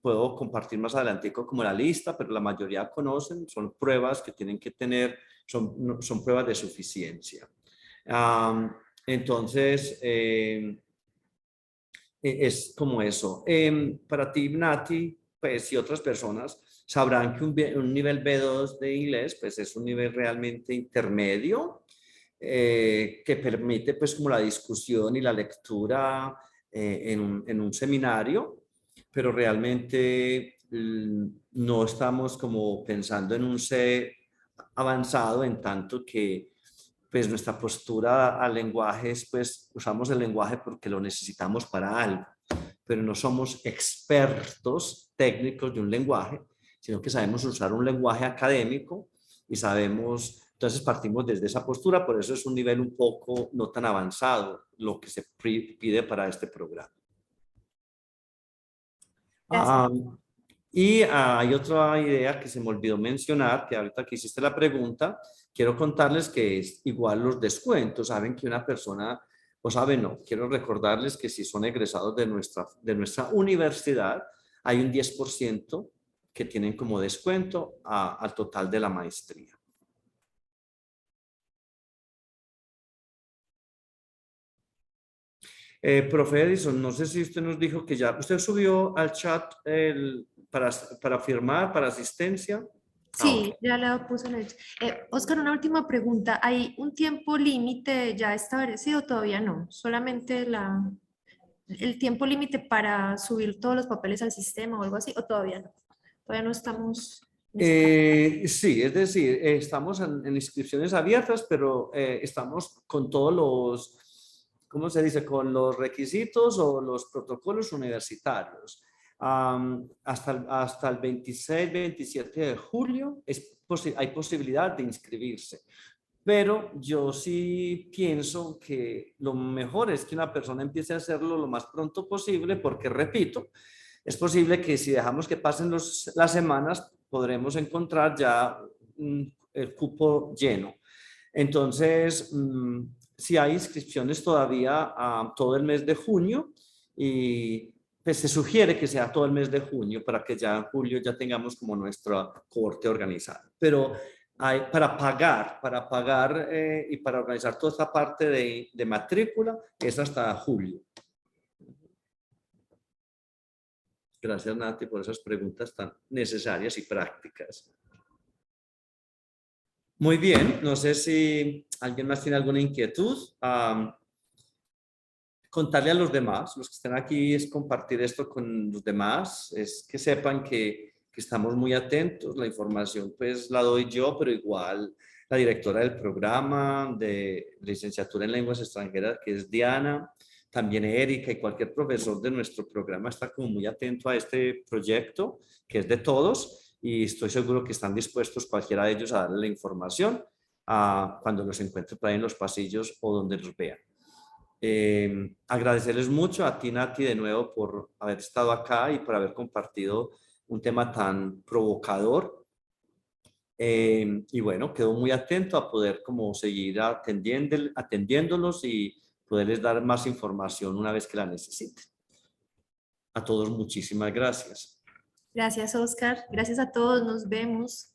puedo compartir más adelante como la lista, pero la mayoría conocen, son pruebas que tienen que tener, son pruebas de suficiencia. Entonces, es como eso. Para ti, Nati, pues y otras personas sabrán que un nivel B2 de inglés, pues es un nivel realmente intermedio que permite pues como la discusión y la lectura en un seminario, pero realmente no estamos como pensando en un C avanzado en tanto que pues nuestra postura al lenguaje es, pues usamos el lenguaje porque lo necesitamos para algo, pero no somos expertos técnicos de un lenguaje, sino que sabemos usar un lenguaje académico y sabemos, entonces partimos desde esa postura, por eso es un nivel un poco no tan avanzado lo que se pide para este programa. Gracias. Y hay otra idea que se me olvidó mencionar, que ahorita que hiciste la pregunta, quiero contarles que es igual los descuentos. Saben que una persona, o saben, no, quiero recordarles que si son egresados de nuestra universidad, hay un 10% que tienen como descuento al total de la maestría. Profe Edison, no sé si usted nos dijo que ya, usted subió al chat para firmar, para asistencia. Sí, Ok. ya la puse en el... Oscar, una última pregunta. ¿Hay un tiempo límite ya establecido? Todavía no. Solamente el tiempo límite para subir todos los papeles al sistema o algo así, o todavía no. Todavía no estamos en esa etapa. Sí, es decir, estamos en inscripciones abiertas, pero estamos con todos los, ¿cómo se dice? Con los requisitos o los protocolos universitarios. Hasta el 26, 27 de julio hay posibilidad de inscribirse. Pero yo sí pienso que lo mejor es que una persona empiece a hacerlo lo más pronto posible, porque repito, es posible que si dejamos que pasen las semanas, podremos encontrar ya el cupo lleno. Entonces, si hay inscripciones todavía todo el mes de junio y pues se sugiere que sea todo el mes de junio para que ya en julio ya tengamos como nuestra corte organizada. Pero para pagar y para organizar toda esta parte de matrícula es hasta julio. Gracias, Nati, por esas preguntas tan necesarias y prácticas. Muy bien, no sé si alguien más tiene alguna inquietud. Contarle a los demás, los que estén aquí, es compartir esto con los demás, es que sepan que estamos muy atentos. La información pues la doy yo, pero igual la directora del programa de licenciatura en lenguas extranjeras, que es Diana, también Erika, y cualquier profesor de nuestro programa está como muy atento a este proyecto, que es de todos, y estoy seguro que están dispuestos cualquiera de ellos a darle la información cuando los encuentre por ahí en los pasillos o donde los vean. Agradecerles mucho a ti, Nati, de nuevo por haber estado acá y por haber compartido un tema tan provocador. Y bueno, quedo muy atento a poder como seguir atendiéndolos y poderles dar más información una vez que la necesiten. A todos muchísimas gracias. Gracias, Oscar. Gracias a todos. Nos vemos.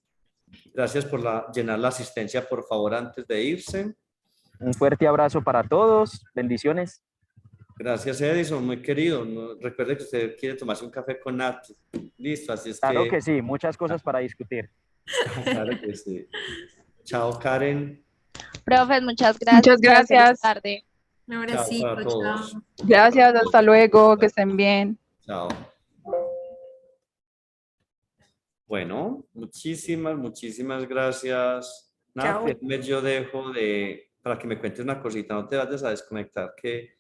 Gracias por llenar la asistencia, por favor, antes de irse. Un fuerte abrazo para todos. Bendiciones. Gracias, Edison, muy querido. Recuerde que usted quiere tomarse un café con Nati. Listo, así es Claro que... que sí, muchas cosas para discutir. Claro que sí. Chao, Karen. Profes, muchas gracias. Muchas Feliz gracias. tarde. Un Chao abracito, para todos. chao. Gracias, hasta luego, que estén bien. Chao. Bueno, muchísimas gracias. Nada, Chao. déjame, yo dejo para que me cuentes una cosita, no te vayas a desconectar, que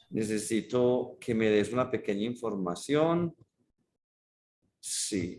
necesito que me des una pequeña información. Sí.